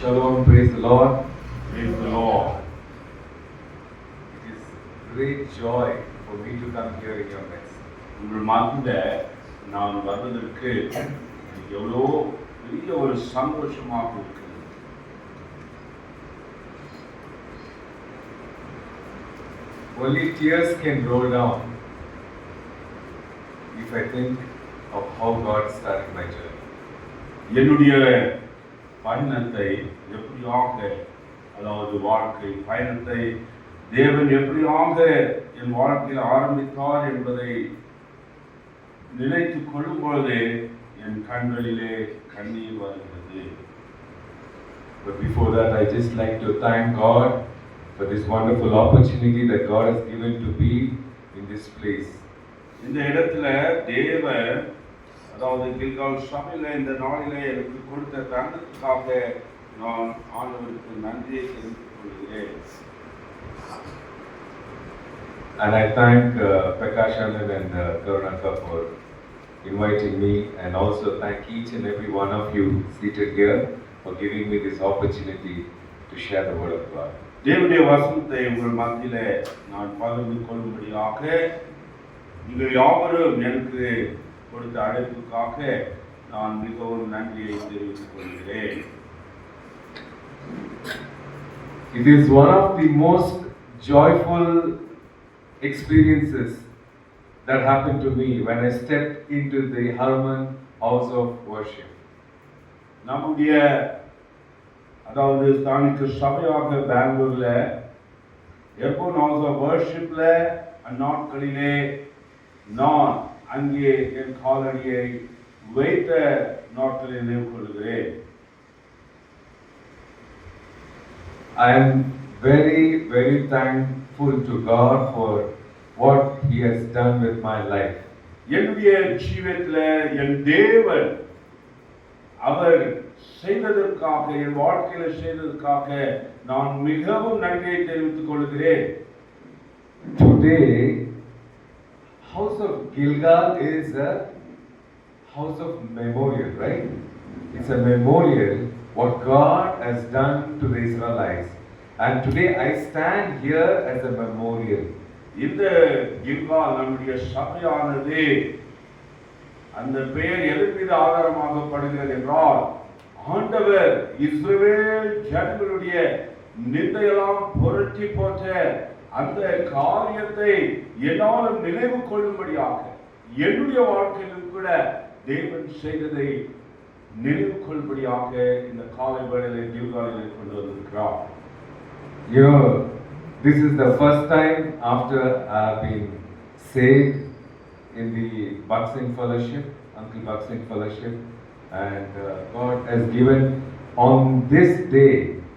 Shalom, praise the Lord. Praise the Lord. It is great joy for me to come here in your midst. உங்கள் மத்தியில் நான் வருவதற்கு எனக்கு எவ்வளோ பெரிய ஒரு சந்தோஷமாக இருக்கிறது. Only tears can roll down if I think of how God started my journey. என்னுடைய பயணத்தை எப்படியாக, அதாவது வாழ்க்கை பயணத்தை தேவன் எப்படியாக என் வாழ்க்கையில் ஆரம்பித்தார் என்பதை நினைத்துக் கொள்ளும் பொழுது என் கண்களிலே கண்ணீர் வருகிறது. But before that, I just like to thank God for this wonderful opportunity that God has given to be in this place. இந்த இடத்துல தேவன், அதாவது கில்கால் சபையில் இந்த நாளிலே எனக்கு கொடுத்த தருணத்துக்காக நான் ஆண்டவருக்கு நன்றியை தெரிவித்துக் கொள்கிறேன். And I thank Prakash Anand and Karunaka for inviting me, and also thank each and every one of you seated here for giving me this opportunity to share the word of God. தேவனுடைய வசனத்தை உங்கள் மத்தியிலே நான் பகிர்ந்து கொள்ளும்படியாக நீங்கள் யாவரும் எனக்கு கொடுத்த அழைப்புக்காக நான் மிகவும் நன்றியை தெரிவித்துக் கொள்கிறேன். It is one of the most joyful experiences that happened to me when I stepped into the Harman house of worship. நம்முடைய அதாவது ஸ்தானிக்க சபையாக பெங்களூர்ல எர்பன் ஹவுஸ் ஆஃப் வர்ஷிப்ல அந்நாட்களிலே நான் அங்கே என் காலடியை வைத்த நாட்களை நினைவு கொள்கிறேன். I am very, very thankful to God for what He has done with my life. என்னுடைய ஜீவியத்தில் என் தேவன் அவர் செய்ததற்காக, என் வாழ்க்கையில் செய்ததற்காக நான் மிகவும் நன்றியை தெரிவித்துக் கொள்கிறேன். Today, House of Gilgal is a house of memorial, right? It's a memorial what God has done to the Israelites. And today I stand here as a memorial. இந்த கில்கால் நம்முடைய சபையானது அந்த பெயர் எதன் மீது ஆதாரமாகப்படுகிறது என்றால், ஆண்டவர் இஸ்ரவேல் ஜனங்களுடைய நிந்தையெல்லாம் புரட்டி போட்ட அந்த காரியத்தை என்னாலும் நினைவு கொள்ளும்படியாக, என்னுடைய வாழ்க்கையிலும் கூட தேவன் செய்ததை நினைவு கொள்ளும்படியாக இந்த காலை வேளையிலே கில்காலிலே கொண்டு வந்திருக்கிறார். You know, this is the first time after I have been saved in the Buxing Fellowship, Uncle Buxing Fellowship, and God has given on this day,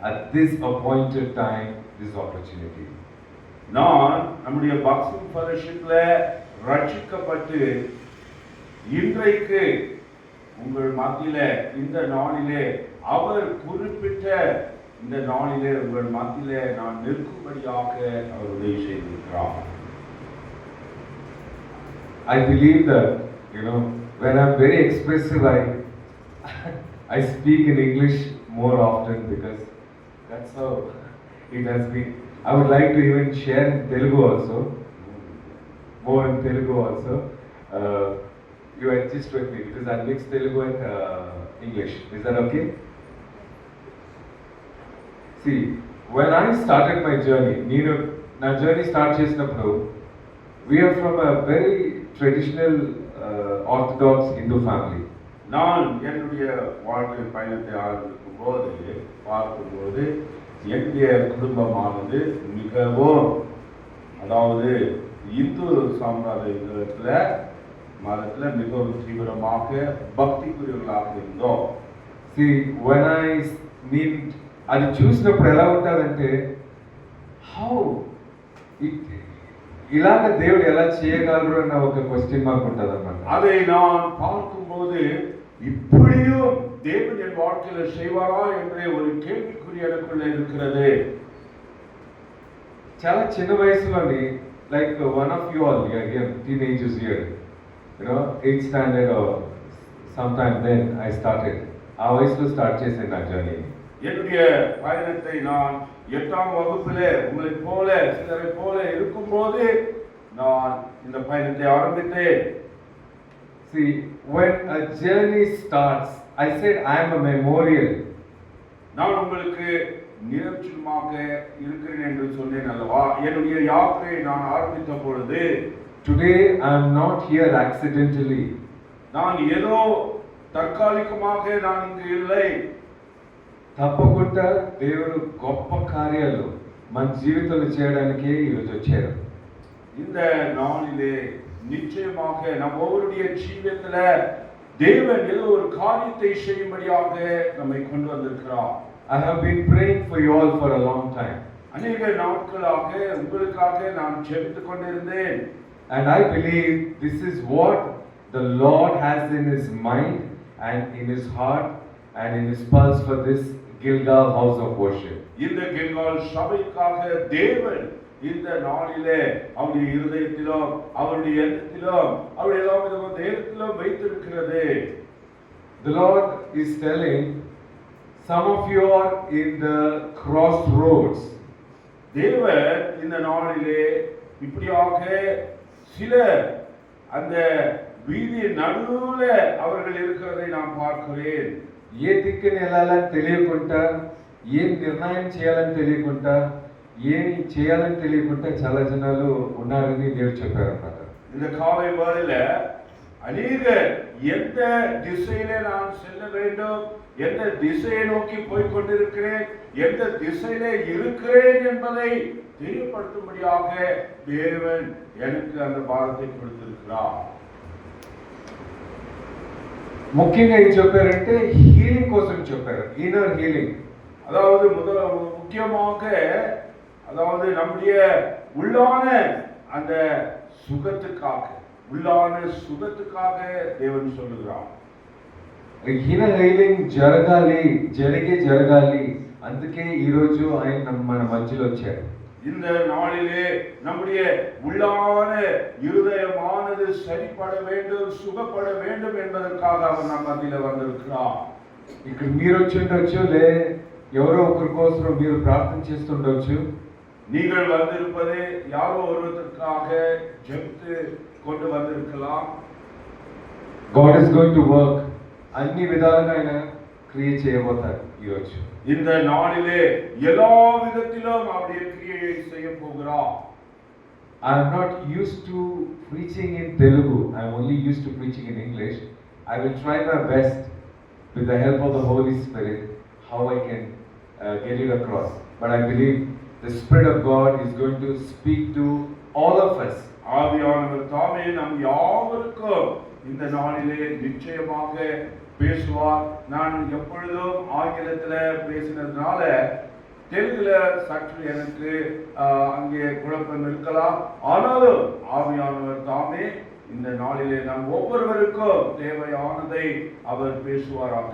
at this appointed time, this opportunity. நான் நம்முடைய boxing ஃபெலோஷிப்ல ரட்சிக்கப்பட்டு இன்றைக்கு உங்கள் மத்தியில இந்த நாளிலே அவர் குறிப்பிட்ட இந்த நாளிலே உங்கள் மத்தியிலே நான் நிற்கும்படியாக அவர் உதவி செய்திருக்கிறார். I believe that, you know, when I'm very expressive, I speak in English more often because that's how it has been. I would like to even share in Telugu also, more in Telugu also. You adjust with me because I mix Telugu and English. Is that okay? See, when I started my journey, na journey start chesinapudu, we are from a very traditional Orthodox Hindu family. நான் என்னுடைய வாழ்க்கை பயணத்தை ஆரம்பிக்கும் போது பார்க்கும்போது என்னுடைய குடும்பமானது மிகவும், அதாவது இந்து சம்பிரதாயத்தில் மதத்தில் மிகவும் தீவிரமாக பக்திக்குரியவர்களாக இருந்தோம். See, when I mean, అది చూసినప్పుడు ఎలా ఉంటుందంటే, how ఇలాగ దేవుడు ఎలా చేయగలరు అన్న ఒక క్వశ్చన్ మార్క్ ఉంటుంది అన్నమాట. அதை நான் பார்க்கும்போது இப்படியும் தேவன் என் வாழ்க்கையில செய்வாரா என்ற ஒரு கேள்விக்குறி எனக்குள்ள இருக்கிறது. చాలా చిన్న వయసులోని, like one of you all here, teenagers here, you know, 8th standard or sometime then I started. ఆ వయసులో స్టార్ట్ చేశాను నా జర్నీ. என்னுடைய பயணத்தை நான் 8ஆம் வகுப்பிலே உங்களைப் போல சிலரைப் போல இருக்கும்போது நான் இந்த பயணத்தை ஆரம்பித்தேன். See, when a journey starts, I said I am a memorial. நான் உங்களுக்கு நினைவுச்சின்னமாக இருக்கிறேன் என்று சொன்னேன் அல்லவா? என்னுடைய யாத்திரையை நான் ஆரம்பித்த பொழுது, Today I am not here accidentally. நான் ஏதோ தற்காலிகமாக நான் இங்கு இல்லை. తప్పకుండా దేవుడు గొప్ప కార్యాలు మన జీవితంలో చేయడానికి ఈరోజు వచ్చారు. இந்த நாளிலே நிச்சயமாக நம் ஒவ்வொருடைய ஜீவியத்துல தேவன் ஏதோ ஒரு காரியத்தை செய்யும்படியாக நம்மை கொண்டு வந்திருக்கிறார். I have been praying for you all for a long time. அநேக நாட்களாக உங்களுக்காக நான் ஜெபித்துக் கொண்டிருந்தேன். And I believe this is what the Lord has in his mind and in his heart and in his pulse for this Gilgal house of worship. இந்த கில்கால் சபைக்காக தேவன் இந்த நாளிலே அவருடைய இருதயத்திலும் அவருடைய எண்ணத்திலும் அவருடைய எல்லா விதமான தேவத்திலும் வைத்திருக்கிறது. The Lord is telling some of you are in the crossroads. தேவன் இந்த நாளிலே இப்படியாக சில அந்த வீதியின் நடுவுல அவர்கள் இருக்கிறதை நான் பார்க்கிறேன். ఏ దిక్కుని వెళ్ళాలని తెలియకుండా ఏం నిర్ణయం చేయాలని తెలియకుండా ఏమి చేయాలని తెలియకుండా చాలా జనాలు ఉన్నారని నేను చెప్పారన్నమాట. இந்த காலை வேளையில அநேக எந்த திசையிலே நான் செல்ல வேண்டும், எந்த திசையை நோக்கி போய் கொண்டிருக்கிறேன், எந்த திசையிலே இருக்கிறேன் என்பதை தெரியப்படுத்தும்படியாக தேவன் எனக்கு அந்த பாரத்தை கொடுத்திருக்கிறார். ముఖ్యంగా ఏం చెప్పారంటే హీలింగ్ కోసం చెప్పారు, ఇన్నర్ హీలింగ్. அதாவது முக்கியமாக அதாவது நம்முடைய உள்ளான அந்த சுகத்துக்காக தேவன் சொல்லுகிறார். ఇన్నర్ హీలింగ్ జరగాలి అందుకే ఈ రోజు ఆయన మన మధ్యలో వచ్చారు. இந்த நாளிலே நம்முடைய உள்ளான இருதயமானது சரிப்பட வேண்டும், சுகப்பட வேண்டும் என்பதற்காக அவர் நம்ம மத்தியில வந்திருக்கிறார். ఇక్కడ మీరు వచ్చి ఉండొచ్చు, లే ఎవరో ఒకరి కోసం మీరు ప్రార్థన చేస్తుండొచ్చు. நீங்கள் வந்திருப்பது யாரோ ஒருவருக்காக ஜெபித்து கொண்டு வந்திருக்கலாம். God is going to work. అన్ని విధాలుగా ఆయన క్రియేట్ చేయబోతారు ఈరోజు. இந்த நாளிலே எல்லா விதத்திலும் அவருடைய கிரியையை செய்ய போகிறார். I am not used to preaching in Telugu. I am only used to preaching in English. I will try my best with the help of the Holy Spirit how I can get it across. But I believe the Spirit of God is going to speak to all of us. ஆவியானவர் தாமே நம் யாவருக்கும் இந்த நாளிலே நிச்சயமாக பேசுவார். நான் எப்பொழுதும் ஆங்கிலத்துல பேசினதுனால தெலுங்குல சற்று எனக்கு அங்கே குழப்பம் இருக்கலாம். ஆனாலும் ஆவியானவர் தாமே இந்த நாளிலே நம் ஒவ்வொருவருக்கும் தேவையானதை அவர் பேசுவாராக.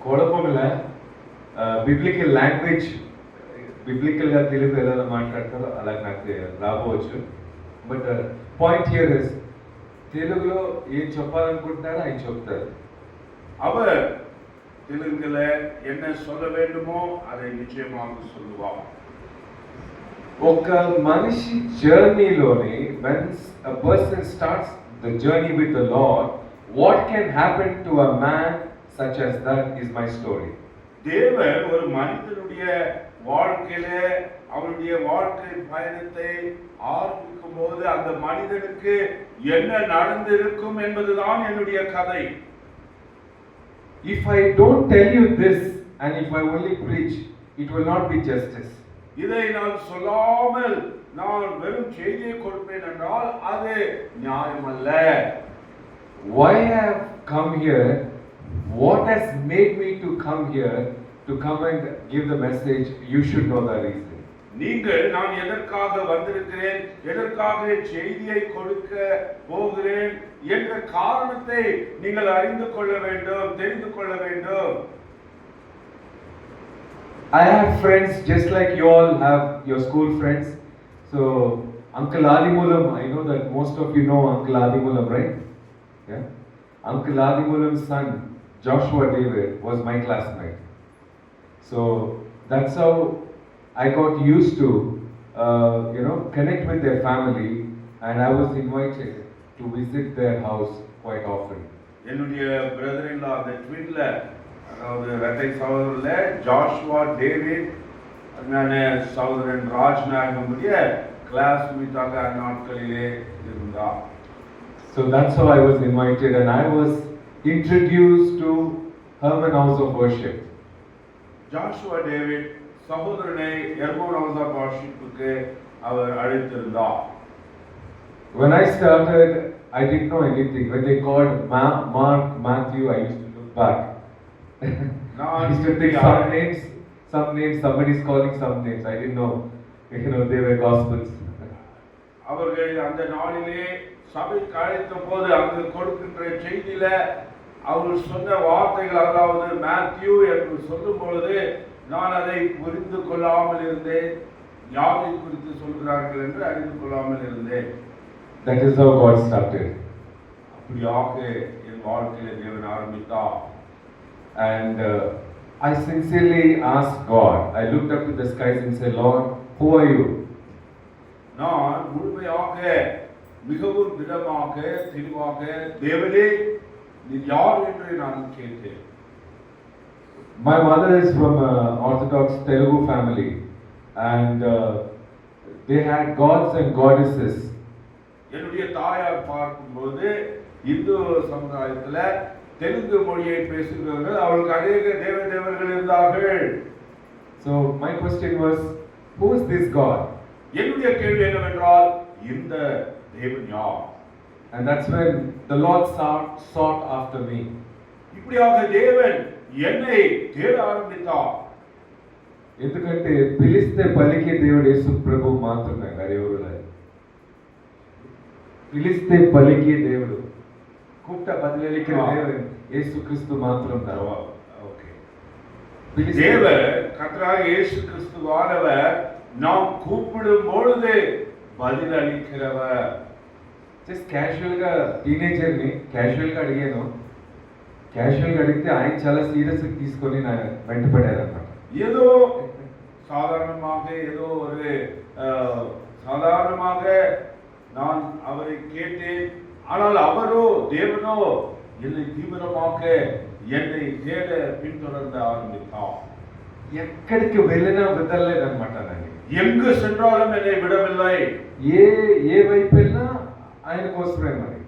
కుழపంల బిబ్లికల్ లాంగ్వేజ్ బిబ్లికల్గా తెలుగు ఎలా మాట్లాడతారో అలా నాకు రాబోవచ్చు. బట్ పాయింట్ హియర్ ఇస్ తెలుగులో ఏం చెప్పాలనుకుంటున్నారో ఆయన చెప్తారు. அவர் தெலுங்குல என்ன சொல்ல வேண்டுமோ அதை நிச்சயமாக சொல்லுவார். ఒక మనిషి జర్నీలోని when a person starts the journey with the Lord, what can happen to a man such as that is my story. தேவன் ஒரு மனிதனுடைய வாழ்க்கையில அவருடைய வாழ்க்கை பயணத்தை ஆரம்பிக்கும் போது அந்த மனிதனுக்கு என்ன நடந்திருக்கும் என்பதுதான் என்னுடைய கதை. If I don't tell you this and if I only preach, it will not be justice. இதை நான் சொல்லாமல் நான் வெறும் செய்தியை கொடுப்பேன் என்றால் அது நியாயமல்ல. Why I have come here, what has made me to come here to come and give the message, you should know the reason. நீங்கள் நான் எதற்காக வந்திருக்கிறேன், எதற்காக செய்தியை கொடுக்க போகிறேன் என்ற காரணத்தை நீங்கள் அறிந்து கொள்ள வேண்டும், தெரிந்து கொள்ள வேண்டும். I have friends just like you all have your school friends. So Uncle Adimulam, I know that most of you know Uncle Adimulam, right? Yeah. Uncle Adimulam's son Joshua David was my classmate. So that's how I got used to, connect with their family, and I was invited to visit their house quite often. என்னுடைய brother in லா அந்த ட்வின்ல, அதாவது இரட்டை சகோதரர்ல Joshua David, நான் சகோதரன் ராஜ்நாயகமுடைய கிளாஸ்மேட்டாக அந்நாட்களிலே இருந்தார். So that's how I was invited, and I was introduced to Herman House of Worship. Joshua David சகோதரனை Herman house of வர்ஷிப்புக்கு அவர் அழைத்திருந்தார். When I started, I didn't know anything. When they called Mark, Matthew, I used to look back. I used to think some names, somebody's calling some names. I didn't know, they were gospels. அவர்கள் அந்த நாளிலே சபைக்கு அழைத்த போது அங்கு கொடுக்கின்ற செய்தியில அவர்கள் சொன்ன வார்த்தைகள், அதாவது மேத்யூ என்று சொல்லும் பொழுது நான் அதை புரிந்து கொள்ளாமல் இருந்தேன். யாரை குறித்து சொல்கிறார்கள் என்று அறிந்து கொள்ளாமல் இருந்தேன். That is how God started. அப்படியாக என் வாழ்க்கையில தேவன் ஆரம்பித்தார். And I sincerely asked God. I looked up to the skies and said, Lord, who are you? நான் முழுமையாக மிகவும் திடமாக தெளிவாக, தேவனே நீ யார் என்று நான் கேட்டேன். My mother is from an Orthodox Telugu family, and they had gods and goddesses. என்னுடைய தாயார் பார்க்கும்போது இந்து சமுதாயத்துல தெலுங்கு மொழியை பேசுகிறவர்கள், அவர்களுக்கு அநேக தேவர்கள் இருந்தார்கள். So my question was, who is this God? என்னுடைய கேள்வி என்னவென்றால், இந்த தேவன் யார்? And that's when the Lord sought after me. இப்படியாக தேவன் என்னை தேட ఆరంభించాர். ఎందుకంటే పిలిస్తే పలికే దేవుడు యేసు ప్రభు మాత్రమే, వేరే ఎవరు లేదు. పిలిస్తే పలికే దేవుడు, கூப்பிட்ட பதிலளிக்கிற தேவன் இயேசு கிறிஸ்து மாத்திரம் தான். ஓகே. தேவன் கர்த்தராகிய இயேசு கிறிஸ்துவானவர் நாம் கூப்பிடும் பொழுது பதிலளிக்கிறவர். జస్ట్ క్యాజువల్ గా టీనేజర్ ని క్యాజువల్ గా అడిగాను. క్యాజువల్ గా అడిగితే ఆయన చాలా సీరియస్ గా తీసుకొని నా వెంటపడారన్నమాట. ஏதோ சாதாரணமாக சாதாரணமாக நான் அவரை கேட்டேன். ஆனால் அவரோ, தேவனோ என்னை தீவிரமாக என்னை தேட பின்தொடர்ந்து ஆரம்பித்தார். ఎక్కడికి వెళ్ళినా వదలలేదన్నమాట. నాకు எங்கு சென்றாலும் என்னை விடவில்லை. ఏ వైపు వెళ్ళినా ఆయన కోసమే. మరి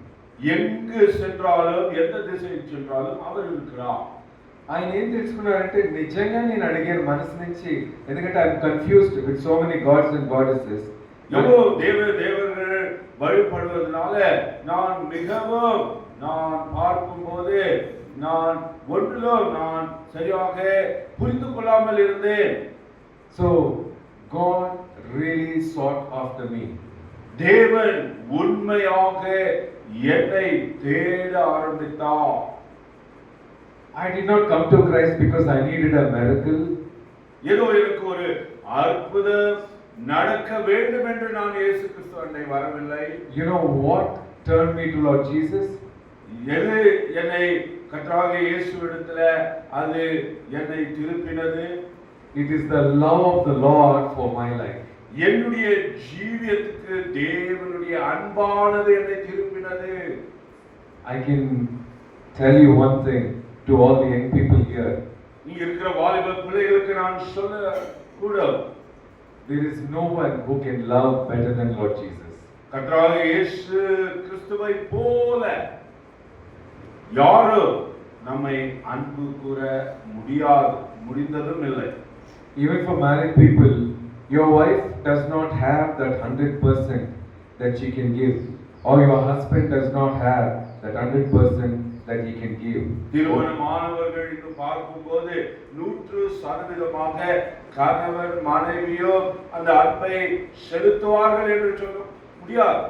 எங்கு சென்றாலும் எந்த திசையில் சென்றாலும் அவர் இருக்கிறார். ఆయన ఏం తెలుసుకున్నారంటే, నిజంగా నేను అడిగాను మనసు నుంచి, ఎందుకంటే I'm confused with so many gods and goddesses. எவ்வளோ தேவர்கள் வழிபடுவதனால நான் மிகவும் பார்க்கும்போது நான் ஒன்றிலும் நான் சரியாக புரிந்து கொள்ளாமல் இருந்தேன். So God really sought after me. தேவன் உண்மையாக என்னை தேட ஆரம்பித்தார். I did not come to Christ because I needed a miracle. ஏதோ எனக்கு ஒரு அற்புதம் நடக்க வேண்டும் என்று நான் இயேசு கிறிஸ்துவை வரவில்லை. You know what turned me to Lord Jesus? எது என்னை கர்த்தராகிய இயேசுவிடத்தில் அது என்னை திருப்பினது? It is the love of the Lord for my life. என்னுடைய ஜீவியத்துக்கு தேவனுடைய அன்பானது என்னை திருப்பினது. I can tell you one thing to all the young people here. இங்க இருக்கிற வாலிப பிள்ளைகளுக்கு நான் சொல்ல கூட, there is no one who can love better than Lord Jesus. கர்த்தராகிய இயேசு கிறிஸ்துவை போல யாரும் நம்மை அன்பு கூற முடிந்ததும் இல்லை. Even for married people, your wife does not have that 100% that she can give, or your husband does not have that 100% that he can give. திருமணமானவர்கள் இன்று பார்க்கும்போது 100% கணவன் மனைவியோ அந்த அன்பை செலுத்துவார்கள் என்று சொல்ல முடியாது.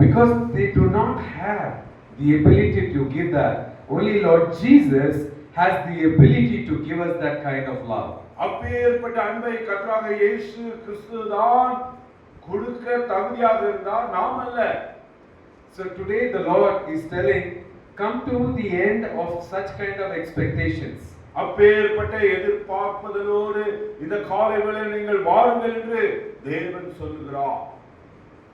Because they do not have the ability to give that. Only Lord Jesus has the ability to give us that kind of love. அப்பேற்பட்ட அன்பை கர்த்தராகிய இயேசு கிறிஸ்து தான் கொடுக்க தகுதியாக இருந்தார், நாம் அல்ல. So today the Lord is telling, come to the end of such kind of expectations. அப்பேற்பட்ட எதிர்பார்ப்பதோடு இந்த காலை வேளையில் நீங்கள் வாருங்கள் என்று தேவன் சொல்லுகிறார்.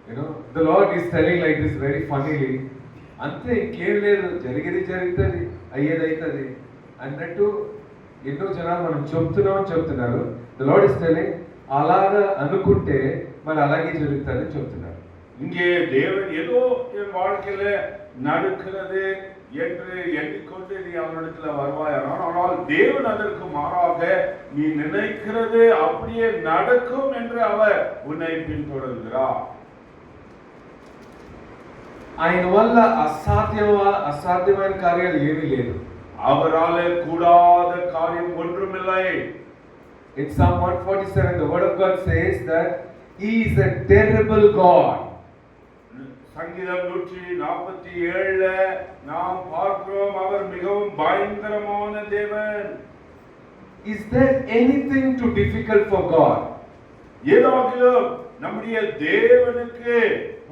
You know, the Lord is telling like this very funnily, అంతే ఇంకేం లేదు, జరిగేది జరుగుతుంది, అయ్యేది అవుతుంది అన్నట్టు ఎన్నో జనాలు మనం చెప్తున్నారు. The Lord is telling, అలాగా అనుకుంటే మరి అలాగే జరుగుతుందని చెప్తున్నారు. இங்கே தேவன் ஏதோ என் வாழ்க்கையில நடக்கிறது என்று எண்ணிக்கொண்டு நீ அவனிடத்துல வருவாயானால், ஆனால் தேவன் அதற்கு மாறாக நீ நினைக்கிறது அப்படியே நடக்கும் என்று அவர் உன்னை பின்தொடர்கிறார். ఆయన వల్ల అసాధ్యమైన కార్యాలు ఏమీ లేదు. அவரால் கூடாத காரியம் ஒன்றுமில்லை. In Psalm 147 the word of God says that he is a terrible God. சங்கீதம் 147ல நாம் பார்க்கிறோம், அவர் மிகவும் பயங்கரமான தேவன். Is there anything too difficult for God? ஏதாகிலும் நம்முடைய தேவனுக்கு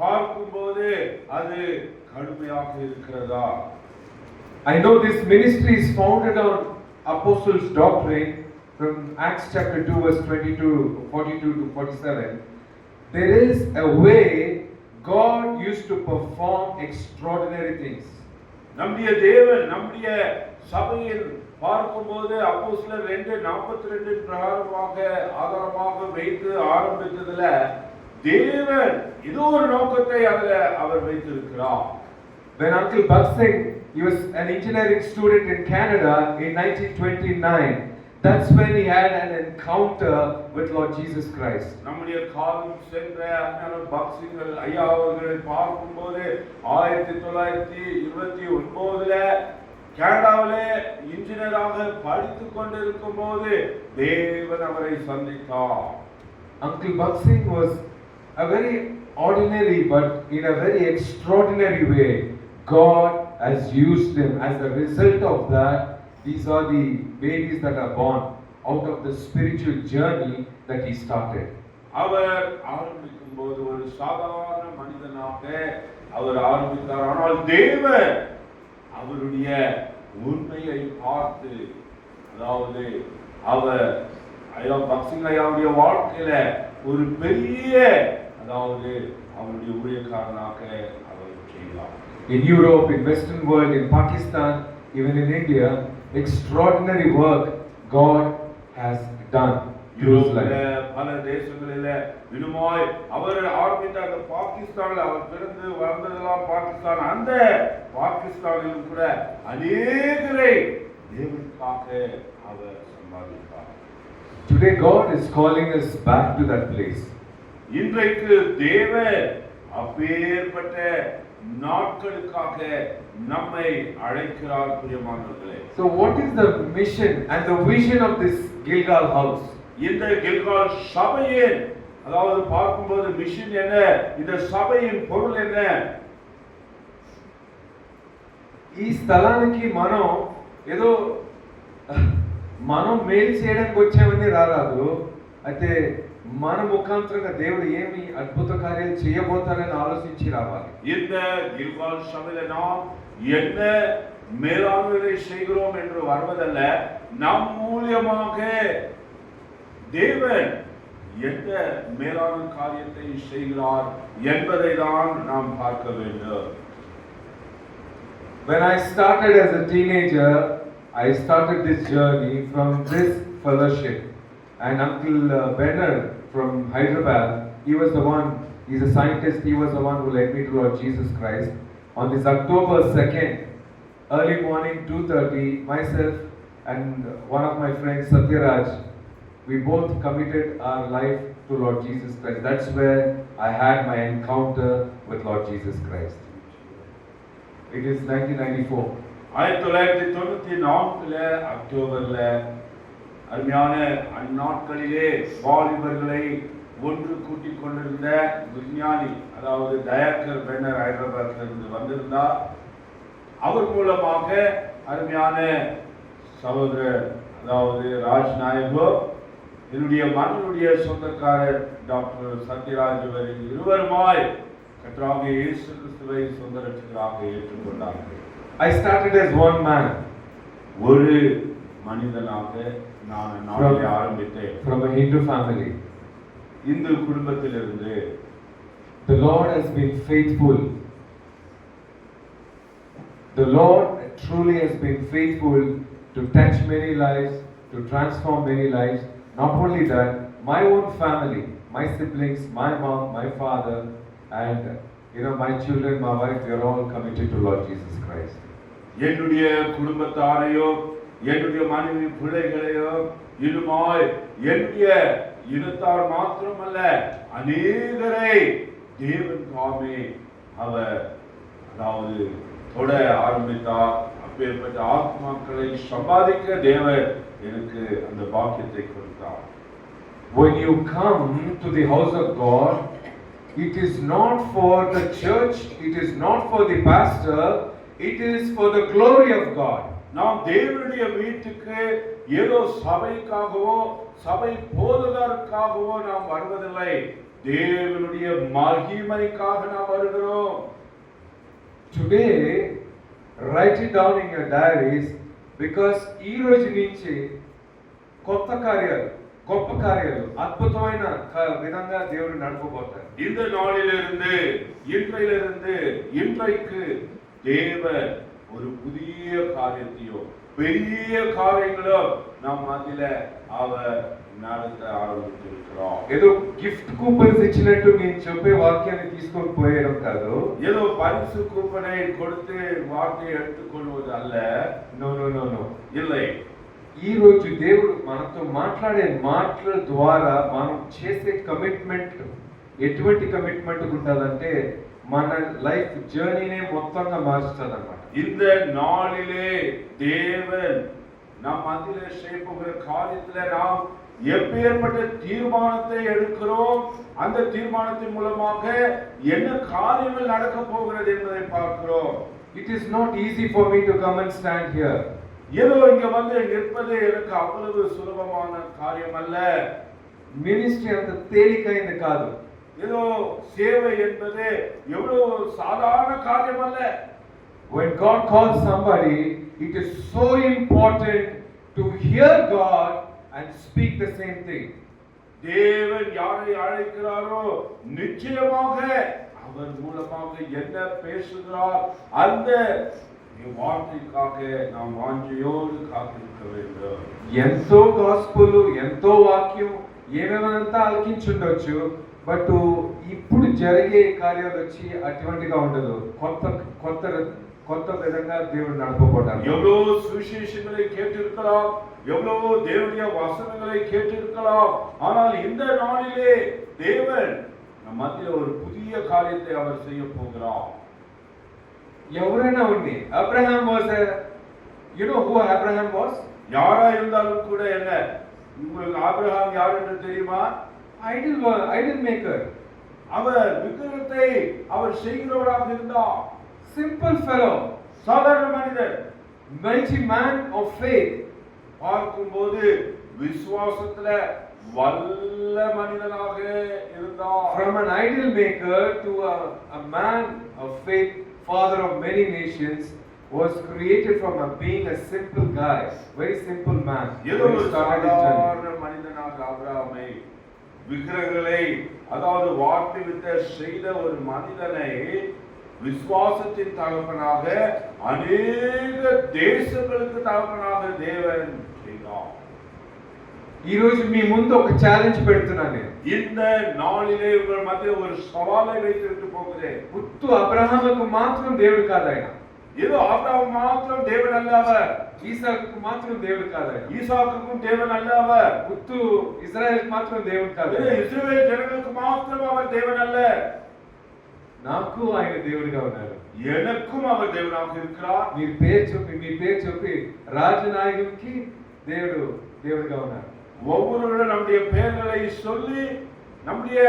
பார்க்கும்போது அது கடுமையாக இருக்கிறதா? I know this ministry is founded on apostles' doctrine from Acts chapter 2 verse 42 to 47. There is a way God used to perform extraordinary things. நம்முடைய தேவன் நம்முடைய சபையில் பார்க்கும்போது அப்போஸ்தலர் 2:42 பிரகாரமாக ஆதாரமாக வைத்து ஆரம்பித்ததுல தேவன் ஏதோ ஒரு நோக்கத்தை அதுல அவர் வைத்திருக்கிறார். When Uncle Baksing, he was an engineering student in Canada in 1929. That's when he had an encounter with Lord Jesus Christ. நம்முடைய காலம் சென்ற பக்சிங்கள் ஐயா அவர்களை பார்க்கும்போது 1929ல கனடாவிலே இன்ஜினியராக படித்துக் கொண்டிருக்கும் போது தேவன் அவரை சந்தித்தார். Uncle Baksing was a very ordinary but in a very extraordinary way God has used him. As a result of that, these are the babies that are born out of the spiritual journey that he started. அவர் ஆரம்பிக்கும் போது ஒரு சாதாரண மனிதனாக அவர் ஆரம்பித்தார். ஆனால் தேவன் அவருடைய உண்மையை பார்த்து, அதாவது அவர் ஐயா பக்சிங் ஐயாவுடைய வாழ்க்கையில ஒரு பெரிய, அதாவது அவருடைய ஊழியக்காரனாக அவர் செய்தார். In Europe, in Western world, in Pakistan, even in India, extraordinary work God has done through his life. பல தேசங்களில வினுமாய் அவர் ஆரம்பித்த அந்த பாகிஸ்தான்ல அவர் பிறந்து வளர்ந்ததெல்லாம் பாகிஸ்தான், அந்த பாகிஸ்தானிலும் கூட அநேகரை தேவனுக்காக அவர் சம்பாதித்தார். Today God is calling us back to that place. இன்றைக்கு தேவன் அப்பேற்பட்ட நாட்களுக்காக நம்மை அழைக்கிறார் பிரியமானவர்களே. So what is the mission and the vision of this Gilgal house? இந்த கில்கால் சபையின், அதாவது பார்க்கும்போது மிஷன் என்ன, இந்த சபையின் பொருள் என்ன? ఈ స్థలానికి ఏదో మనం మేలు చేయడానికి వచ్చామని రారాదు. అయితే మన ముఖాంతరంగా దేవుడు ఏమి అద్భుత కార్యాలు చేయబోతారని ఆలోచించి రావాలి. இந்த கில்கால் சபையில நாம் என்ன மேலாண்மையை செய்கிறோம் என்று வருவதல்ல, நம் மூலியமாக தேவன் எந்த மேலான காரியத்தை செய்கிறார் என்பதை தான் நாம் பார்க்க வேண்டும். When I started as a teenager, I started this journey from this fellowship, and Uncle Benner from Hyderabad, he was the one, he's a scientist, he was the one who led me to Lord Jesus Christ. On this October 2nd, early morning 2:30, myself and one of my friends Satyaraj, we both committed our life to Lord Jesus Christ. That's where I had my encounter with Lord Jesus Christ. It is 1994. 1994 அக்டோபர்ல அருமையான அந்நாட்களிலே வாலிபர்களை ஒன்று கூட்டிக் கொண்டிருந்த விஞ்ஞானி, அதாவது டயக்கர் பென்னர் ஹைதராபாத்ல இருந்து வந்திருந்தார். அவர் மூலமாக அருமையான சகோதரர், அதாவது ராஜ் நாயகோ, என்னுடைய மகனுடைய சொந்தக்காரர் டாக்டர் சத்யராஜ் இருவருமாய் கர்த்தராகிய இயேசு கிறிஸ்துவை சொந்த இரட்சகராக ஏற்றுக்கொண்டார்கள். I started as one man. ஒரு மனிதனாக நான் நாளை ஆரம்பித்தேன். From a Hindu family. Hindu குடும்பத்திலிருந்து. The Lord has been faithful. The Lord truly has been faithful to touch many lives, to transform many lives. Not only that, my own family, my siblings, my mom, my father, and my children, my wife, we are all committed to Lord Jesus Christ. என்னுடைய குடும்பத்தாரையோ என்னுடைய மனைவி பிள்ளைகளையோ இன்னுமாய் என்னுடைய இனத்தார் மாத்திரமல்ல அநேகரை தேவன் தாமே அவர் அதாவது தொட ஆரம்பித்தார். அப்பேற்பட்ட ஆத்மாக்களை சம்பாதிக்க தேவன் எனக்கு அந்த பாக்கியத்தை கொடுத்தார். When you come to the house of God, it is not for the church, it is not for the pastor, it is for the glory of God. நாம் தேவனுடைய வீட்டுக்கு ஏதோ சபைக்காகவோ சபை போதகருக்காகவோ நாம் வருவதில்லை, தேவனுடைய மகிமைக்காக நாம் வருகிறோம். Today, write it down in your diaries, because ఈ రోజు నుంచి కొత్త కార్యాలు, గొప్ప కార్యాలు, అద్భుతమైన విధంగా దేవుడు నడపబోతారు. இந்த நாளிலிருந்து இன்றைக்கு தேவன் ஒரு புதிய காரியத்தையோ பெரிய காரியங்களோ நம் மத்தியில அவர் நடத்த ஆரம்பித்திருக்கிறார். ఏదో గిఫ్ట్ కూపన్స్ ఇచ్చినట్టు నేను చెప్పే వాక్యాన్ని తీసుకొని పోయడం కాదు. ఏదో பரிசு கூப்பனை கொடுத்து வார்த்தையை எடுத்துக்கொள்வது அல்ல. నో నో నో నో இல்லை. ఈ రోజు దేవుడు మనతో మాట్లాడే మాటల ద్వారా మనం చేసే కమిట్మెంట్ ఎటువంటి కమిట్మెంట్ ఉంటుందంటే మన లైఫ్ జర్నీనే మొత్తంగా మారుస్తుంది అన్నమాట. இந்த நாளிலே தேவன் நம் மத்தியிலே செய்யப்போகிற காரியத்திலே நாம் எப்பேற்பட்ட தீர்மானத்தை எடுக்கிறோம், அந்த தீர்மானத்தின் மூலமாக என்ன காரியங்கள் நடக்க போகிறது என்பதை பார்க்கிறோம். It is not easy for me to come and stand here. ஏதோ இங்க வந்து நிற்பது எனக்கு அவ்வளவு சுலபமான காரியம் அல்ல. మినిస్ట్రీ అంత తేలికైంది కాదు. ஏதோ சேவை என்பது எவ்வளவு சாதாரண காரியம் அல்ல. When God calls somebody, it is so important to hear God and speak the same thing. தேவன் யாரை அழைக்கிறாரோ நிச்சயமாக அவர் மூலமாக என்ன பேசுகிறார் அந்த వార్తకాక నా వాంఛయోడు కాకించ வேண்டும். ఎంతో గాస్పుల్, ఎంతో వాక్యం ఏమేమంతా ఆలకించుండొచ్చు, బట్ ఇప్పుడు జరిగే కార్యాలు వచ్చి అటువంటిగా ఉండదు. కొత్త కొత్త కొత్త విధంగా దేవుడు నడపబోతారు. எவ்வளவு சுவிசேஷங்களை கேட்டிருக்கலாம், எவ்வளவு தேவனுடைய வசனங்களை கேட்டிருக்கலாம், ஆனால் இந்த நாளிலே தேவன் நம் மத்தியில் ஒரு புதிய காரியத்தை அவர் செய்ய போகிறார். ఎవరైనా ఉండి Abraham was you know who Abraham was. யாரா இருந்தாலும் கூட என்ன உங்களுக்கு ஆபிரகாம் யார் என்று தெரியுமா? Idol maker. அவர் விக்கிரகத்தை அவர் செய்கிறவராக இருந்தார். சிம்பிள் ஃபெலோ, சாதாரண மனிதர். mighty man of faith. பார்க்கும்போது விசுவாசத்துல வல்ல மனிதனாக இருந்தார். From an idol maker to a man of faith, father of many nations, was created from being a simple guy, very simple man. ஏதோ ஒரு சாதாரண மனிதனாக ஆபிரகாமை விக்கிரகங்களை அதாவது வார்த்தைவித்த செய்த ஒரு மனிதனை விசுவாசத்தின் தகப்பனாக அநேக தேசங்களுக்கு தகப்பனாக தேவன் செய்தார். ఈ రోజు మీ ముందు ఒక ఛాలెంజ్ పెడుతున్నాను. இந்த நாளிலே உங்கள் மத்தியில் ஒரு சவாலை வைத்துவிட்டு போகிறேன். ఉత్తు అబ్రహాముకు మాత్రం దేవుడు కాదు ఆయన. ஏதோ ஆபிரகாம் மாத்திரம் தேவன் அல்ல அவர். ఈసాకుకు మాత్రం దేవుడు కాదు ఆయన. ஈசாக்குக்கும் தேவன் அல்ல அவர். ఉత్తు ఇజ్రాయెల్కి మాత్రం దేవుడు కాదు. இஸ்ரவேல் ஜனங்களுக்கு மாத்திரம் அவர் தேவன் அல்ல. నాకు ఆయన దేవుడిగా ఉన్నారు. எனக்கும் அவர் தேவனாக இருக்கிறார். మీ పేరు చెప్పి రాజనాయకునికి దేవుడిగా ఉన్నారు. ஒவ்வொருவரும் நம்முடைய பெயர்களை சொல்லி நம்முடைய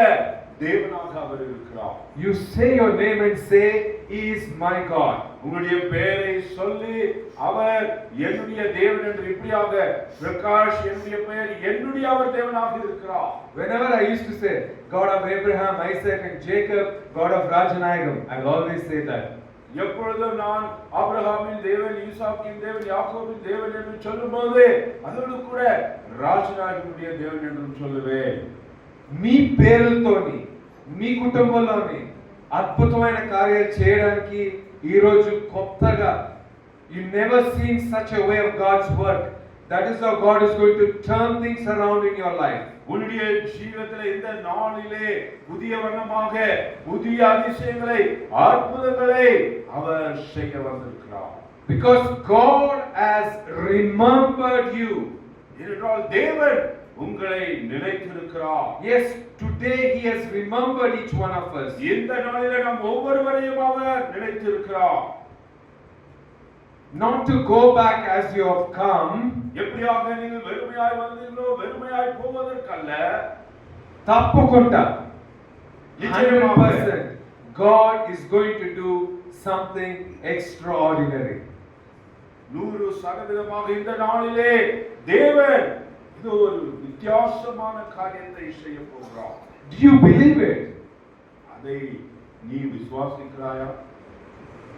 தேவனாக அவர் இருக்கிறார். You say your name and say he is my God. உங்களுடைய பெயரை சொல்லி அவர் என்னுடைய தேவன் என்று இப்படியாக பிரகாஷ் என்னுடைய பெயர் என்னுடைய அவர் தேவனாக இருக்கிறார். Whenever I used to say God of Abraham, Isaac and Jacob, God of Rajanayagam, I will always say that எப்பொழுதும் நான் ஆபிரகாமின் தேவன், ஈசாக்கின் தேவன், யாக்கோபின் தேவன் என்று சொல்லும்போது அதோடு கூட రాజురాజుடைய దేవుని என்று சொல்லுவேன். మీ పేరులతోని మీ కుటుంబంలోని అద్భుతమైన కార్యాలు చేయడానికి ఈ రోజు కొత్తగా you never seen such a way of God's work. That is how God is going to turn things around in your life. உன்னுடைய ஜீவிதத்திலே இந்த நாளிலே புதிய வண்ணமாக புதிய அதிசயங்களை அற்புதங்களை அவர் செய்ய வந்திருக்கிறார். Because God has remembered you. ஏனென்றால் தேவன் உங்களை நினைத்திருக்கிறார். Yes, today He has remembered each one of us. இந்த நாளிலே நாம் ஒவ்வொருவரையும் அவர் நினைத்திருக்கிறார். Not to go back as you have come. எப்படியாக நீங்கள் வெறுமையாய் வந்தீர்களோ வெறுமையாய் போவதற்கல்ல, தப்பకుండా நிச்சயமாக 100% God is going to do something extraordinary. 100% இந்த நாளிலே தேவன் இது ஒரு வித்தியாசமான காரியத்தை செய்ய போகிறார். Do you believe it? அதை நீ விசுவாசிக்கிறாயா?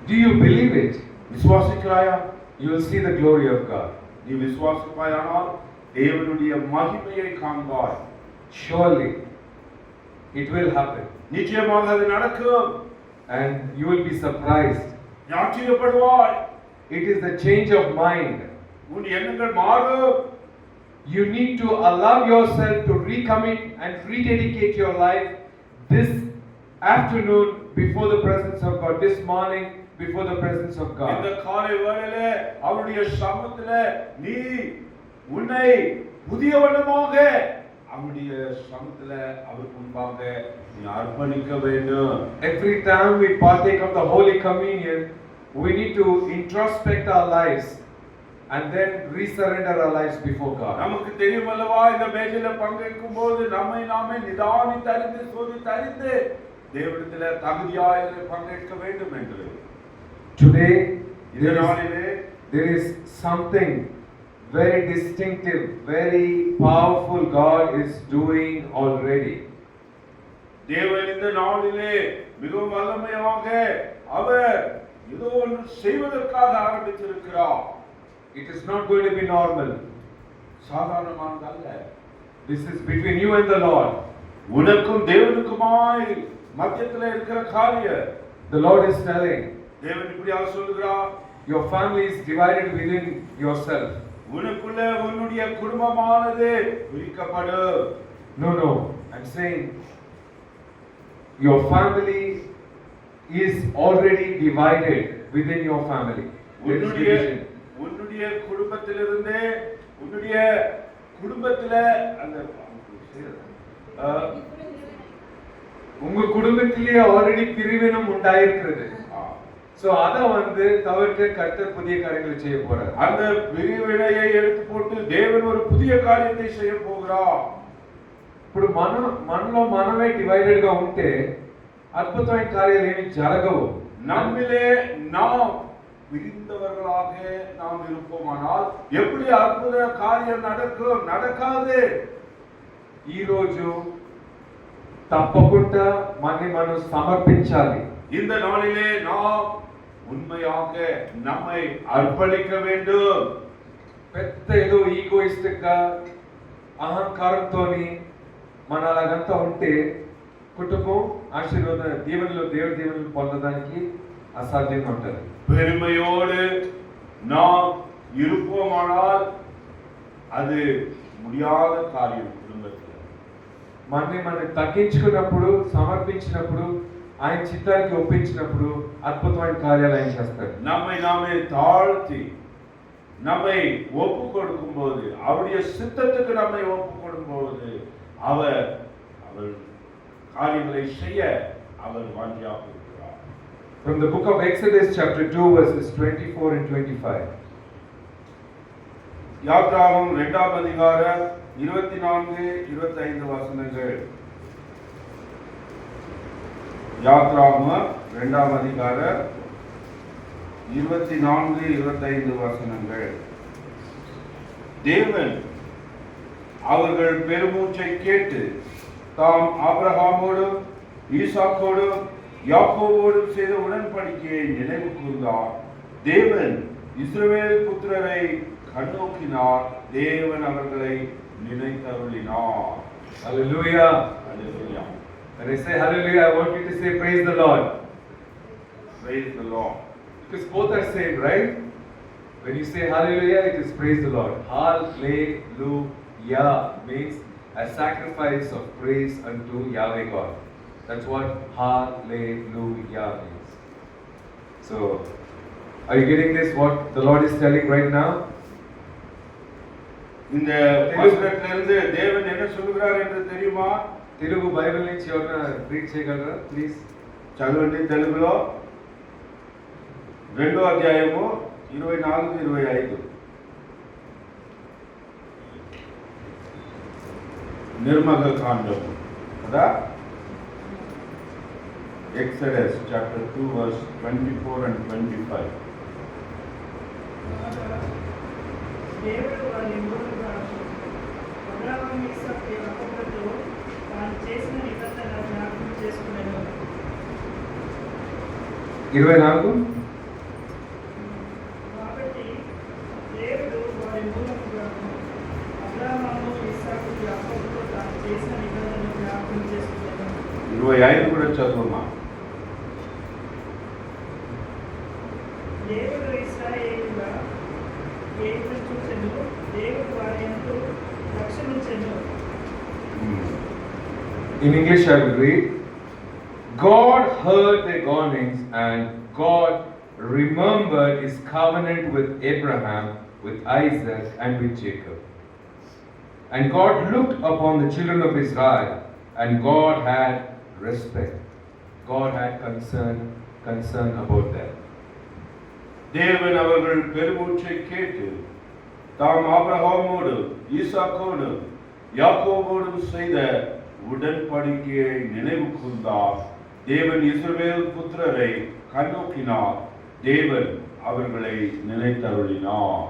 Do you believe it? விசுவாசிக்கிறாயா? You will see the glory of God. நீ விசுவாசிப்பாயானால் தேவனுடைய மகிமையை காண்பாய். Surely it will happen. நிச்சயமாக அது நடக்கும். And you will be surprised. நீ ஆச்சரியப்படுவாய். It is the change of mind. உன் எண்ணங்கள் மாறும். You need to allow yourself to recommit and rededicate your life this afternoon before the presence of God, this morning before the presence of இந்த God. காலை வேளையிலே அவருடைய சமூகத்திலே நீ உன்னை புதியவனமாக அவருடைய சமூகத்திலே அவருக்கு முன்பாக நீ அர்ப்பணிக்க வேண்டும். Every time we partake of the Holy Communion, we need to introspect our lives and then resurrender our lives before God. நமக்கு தெரியும் அல்லவா, இந்த மேஜையில பங்கேற்கும் போது நம்மை நாமே நிதானித்து அறிந்து சோதித்து அறிந்து தேவனிடத்திலே தகுதியாய் இதிலே பங்கேற்க வேண்டும் என்று. Today இந்த நாளிலே there is something very distinctive, very powerful God is doing already. தேவன் இந்த நாளிலே மிகவும் வல்லமையாக அவர் ஏதோ ஒன்று செய்வதற்காக ஆரம்பித்திருக்கிறார். It is not going to be normal. சாதாரணமானது அல்ல. This is between you and the Lord. உனக்கும் தேவனுக்குமாய் மத்தியத்தில் இருக்கிற காரியம். The Lord is telling, தேவன் இப்படியாக சொல்கிறார், your family is divided within yourself. உனக்குள்ள உன்னுடைய குடும்பமானது பிரிக்கப்படும். No, I'm saying your family is already divided within your family. There is division. உன்னுடைய குடும்பத்திலிருந்தே உன்னுடைய குடும்பத்தில அந்த உங்க குடும்பத்திலேயே ஆல்ரெடி பிரிவினம் உண்டாயிருக்கிறது. சோ அத தவிர்க்க கர்த்தர் புதிய காரியங்களை செய்ய போறார். அந்த பிரிவினையை எடுத்து போட்டு தேவன் ஒரு புதிய காரியத்தை செய்ய போகிறார். ఇప్పుడు మనలో మనమే డివైడెడ్ గా ఉంటే అద్భుతమైన కార్యాలు ఏమి జరగవు. நம்மிலே நாம் பிரிந்தவர்களாக நாம் இருப்போமானால் எப்படி அற்புத காரியம் நடக்கும்? நடக்காது. ఈ రోజు తప్పకుండా మనం సమర్పించాలి. இந்த நாளிலே நாம் உண்மையாக நம்மை அர்ப்பணிக்க வேண்டும். పెద్ద ఏదో ఈగోయిస్టిక్ గా అహంకారంతోని మన అలాగంతా ఉంటే కుటుంబం ఆశీర్వాద దేవుని దీవెనలు పొందడానికి అసాధ్యంగా ఉంటుంది. பெருமையோடு நாம் இருப்போமானால் அது முடியாத காரியம். குடும்பத்தில் మనం తగ్గించుకున్నప్పుడు సమర్పించినప్పుడు ఆయన చిత్తానికి ఒప్పించినప్పుడు అద్భుతమైన కార్యాలు ఆయన చేస్తాడు. நம்மை நாமே தாழ்த்தி நம்மை ஒப்பு கொடுக்கும் போது அவருடைய சித்தத்துக்கு நம்மை ஒப்பு கொடுக்கும்போது அவர் காரியங்களை செய்ய அவர் வாஞ்சியாக இருக்கிறார். From the book of Exodus chapter 2 verses 24 and 25. யாத்ராகமம் 2ஆம் அதிகாரம் 24 25 வசனங்கள். யாத்ராகமம் 2ஆம் அதிகாரம் 24 25 வசனங்கள். தேவன் அவர்கள் பெருமூச்சை கேட்டு தாம் ஆபிரகாமோடும் ஈசாக்கோடும் யாக்கோபோடு செய்த உடன்படிக்கையை நினைவு கூர்ந்தார். தேவன் இஸ்ரவேல் புத்திரரை கண்ணோக்கினார். தேவன் அவர்களை நினைத்தருளினார். Hallelujah. Hallelujah. When I say hallelujah, I want you to say praise the Lord. Praise the Lord. Because both are same, right? When you say hallelujah, it is praise the Lord. Hallelujah means a sacrifice of praise unto Yahweh God. That's what hallelujah means. So, are you getting this, what the Lord is telling right now? இந்த வசனத்திலிருந்து தேவன் என்ன சொல்கிறார் என்று தெரியுமா? Telugu Bible నుంచి ఎవరైనా read చేయగలరా ప్లీజ్? చదవండి తెలుగులో 2వ అధ్యాయము 24-25 నిర్మగకాండం కదా. Exodus chapter 2 verse 24 and 25. దేవుడు వారి మూడుగా అబ్రహాము ఇస్సాకు యాకోబులతో తాను చేసిన నిబంధన జ్ఞాపకం చేసుకున్నాను. 24 కాబట్టి దేవుడు వారి మూలముగా అబ్రహాము ఇస్సాకు యాకోబులతో తాను చేసిన నిబంధన జ్ఞాపకం చేసుకున్నాను. 25 కూడా చదువుమా. దేవుడు ఇశ్రాయేలుగా ఏమి చూచెను, దేవుడు వారి యందు రక్షణించెను. In English I will read. God heard their groanings and God remembered his covenant with Abraham, with Isaac and with Jacob. And God looked upon the children of Israel and God had respect. God had concern about them. தேவன் அவர்கள் பெருமூச்சை கேட்டு தாம் ஆபிரகாமோடு ஈசாக்கோடு யாக்கோபோடும் செய்த உடன்படிக்கையை நினைவு கூர்ந்தார். தேவன் இஸ்ரவேல் புத்திரரை கண்ணோக்கினார். தேவன் அவர்களை நினைத்தருளினார்.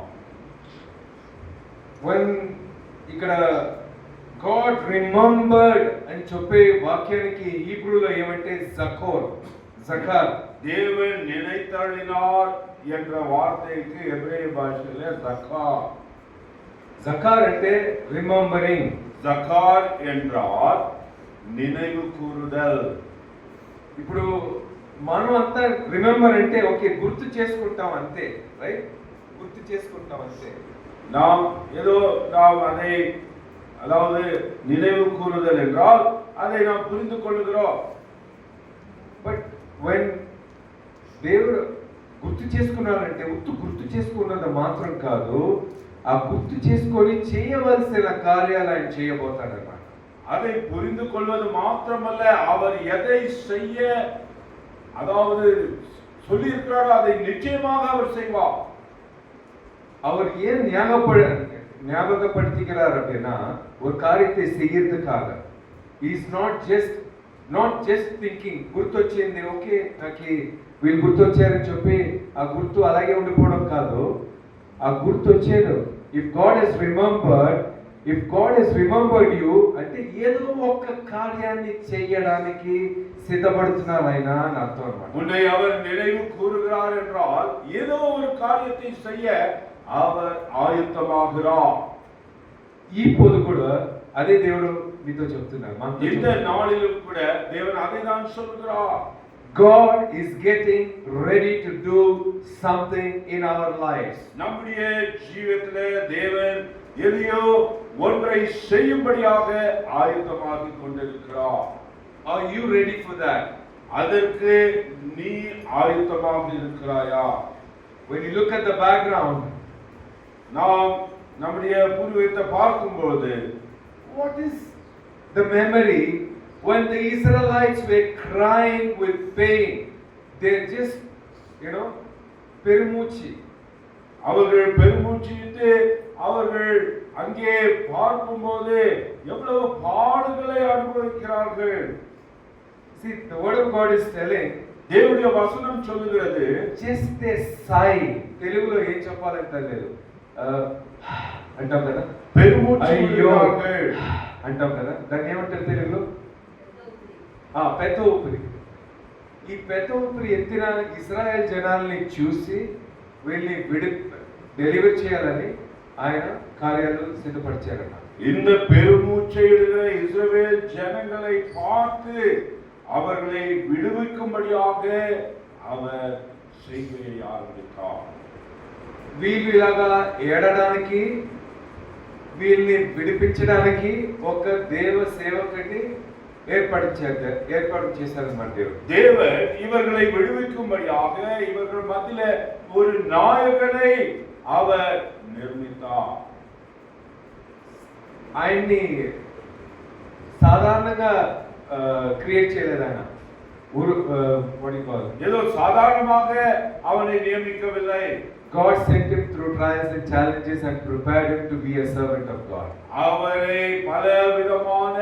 When ఇక్కడ God remembered అని చెప్పే వాక్యానికి హీబ్రూలో ఏమంటే జకార్. தேவன் நினைத்தருளினார் என்ற వార్తకి హెబ్రీ భాషలో జకార్ అంటే రిమెంబరింగ్. జకార్ என்றால் నిனைவு కూరుదల్. ఇప్పుడు మనం అంతా రిమెంబర్ అంటే ఓకే గుర్తు చేసుకుంటాం అంతే, రైట్? గుర్తు చేసుకుంటాం అంతే. நாம் அதை அதாவது நினைவு கூறுதல் என்றால் அதை நாம் புரிந்து கொள்ளுகிறோம். బట్ వెన్ దేవుడు గుర్తు చేసుకున్నారంటే గుర్తు చేసుకున్నది మాత్రం కాదు, ఆ గుర్తు చేసుకొని చేయవలసిన కార్యాలు ఆయన చేయబోతాడన్నమాట. அதை புரிந்து கொள்வது மாத்திரமல்ல, அவர் எதை செய்ய அதாவது சொல்லியிருக்கிறாரோ அதை நிச்சயமாக அவர் செய்வார். அவர் ஏன் ஞாபகப்படுத்திக்கிறார் அப்படின்னா ஒரு காரியத்தை செய்யறதுக்காக. He is not just thinking గుర్తొచ్చింది ఓకే నాకు వీళ్ళు గుర్తొచ్చారని చెప్పి ఆ గుర్తు అలాగే ఉండిపోవడం కాదు. ఆ గుర్తు వచ్చేది if God has remembered you అంటే ఏదో ఒక కార్యాన్ని చేయడానికి సిద్ధపడుతున్నారు ఆయన అని అర్థం అన్నమాట. உன்னை அவர் நினைவு கூறுகிறார் என்றால் ஏதோ ஒரு காரியத்தை செய்ய அவர் ஆயத்தமாகிறார். ఈ పొద్దు కూడా అదే దేవుడు మీతో చెప్తున్నారు. இந்த நாளிலும் கூட தேவன் அதை தான் சொல்கிறார். God is getting ready to do something in our lives. நம்முடைய ஜீவிதத்திலே தேவன் எதையோ ஒன்றை செய்யும்படியாக ஆயத்தமாகிக் கொண்டிருக்கிறார். Are you ready for that? அதற்கு நீ ஆயத்தமாக இருக்கிறாயா? When you look at the background, நாம் நம்முடைய பூர்வீகத்தை பார்க்கும்போது what is the memory when the Israelites were crying with pain? They just, பெருமூச்சு. அவர்கள் பெருமூச்சிட்டு அவர்கள் அங்கே பார்க்கும்போது எவ்வளவு பாடுகளை அனுபவிக்கிறார்கள். See, the word of God is telling, దేవుడి వచనం சொல்லுகிறது just a sigh. తెలుగులో ఏం చెప్పాలని తెలియదు. అంటాం కదా, పెరుమూచి అయ్యో విడినాர்கள் అంటాం కదా, దాన్ని ఏమంటారు తెలుగులో? పెద్ద ఊపిరి. ఈ పెద్ద ఊపిరి ఎత్తిన ఇశ్రాయేల్ జనాల్ని చూసి వీళ్ళని డెలివర్ చేయాలని ఆయన కార్యాలు సిద్ధపరిచారట. இந்த பெருமூச்சையிடுகிற இஸ்ரவேல் ஜனங்களை பார்த்து அவர்களை விடுவிக்கும்படியாக அவர் செய்கையை ஆரம்பித்தார். వీళ్ళు ఇలాగా ఏడడానికి వీళ్ళని విడిపించడానికి ఒక దేవ సేవకుడిని ఏర్పాటు చేశారన్నమాట దేవుడు. தேவன் இவர்களை விடுவிக்கும்படியாக இவர்கள் மத்தியில ஒரு நாயகனை அவர் நிர்மித்தார். ఆయన్ని సాధారణంగా క్రియేట్ చేయలేదు ఆయన. ஏதோ சாதாரணமாக அவனை நியமிக்கவில்லை. God sent him through trials and challenges and prepared him to be a servant of God. அவரை பல விதமான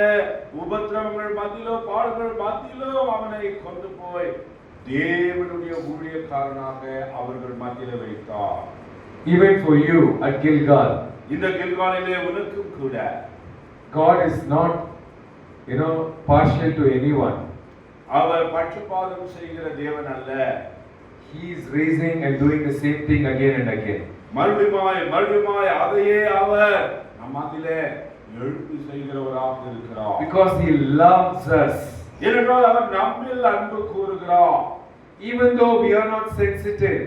உபத்திரவங்கள் மத்தியிலோ பாடுகள் மத்தியிலோ அவனை கொண்டு போய் தேவனுடைய ஊழியக்காரனாக அவர்கள் மத்தியில வைத்தார். Even for you at Gilgal, இந்த கில்காலிலே உனக்கும் கூட God is not, partial to anyone. அவர் பட்சபாதம் செய்கிற தேவன் அல்ல. He is raising and doing the same thing again and again. மறுபடியும் அதையே அவர் நம்மிலே எழுப்பி செய்கிறவராக இருக்கிறார். Because he loves us. ஏனென்றால் அவர் நம்மில் அன்பு கூறுகிறார். Even though we are not sensitive,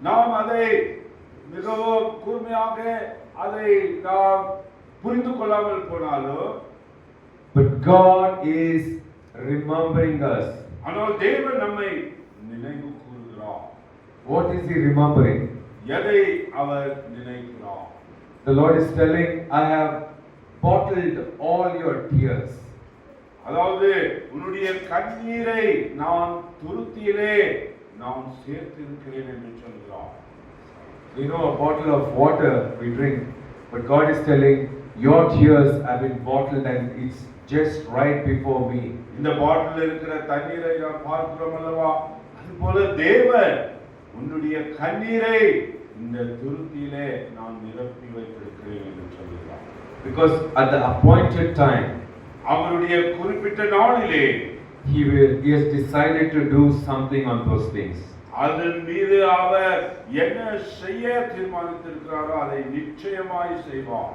நாம் அதை மிகவும் கூர்மையாக அதை நாம் புரிந்து கொள்ளாமல் போனாலும், but God is remembering us. ஆனால் தேவன் நம்மை நினைவு கூறுகிறார். What is he remembering? எதை அவர் நினைக்கிறார்? The Lord is telling, I have bottled all your tears. அதாவது உன்னுடைய கண்ணீரை நான் துருத்தியிலே நான் சேர்த்திருக்கிறேன் என்று சொல்கிறார். A bottle of water we drink, but God is telling, your tears have been bottled and it's just right before me. இந்த பாட்டில் இருக்கிற தண்ணீரை நாம் பார்க்கிறோம் அல்லவா, அதுபோல தேவன் உன்னுடைய கண்ணீரை இந்த துருத்தியிலே நான் நிரப்பி வைத்திருக்கிறேன் என்று சொல்கிறார். Because at the appointed time, அவருடைய குறிப்பிட்ட நாளிலே he has decided to do something on those things. அதன் மீது அவர் என்ன செய்ய தீர்மானித்திருக்கிறாரோ அதை நிச்சயமாய் செய்வார்.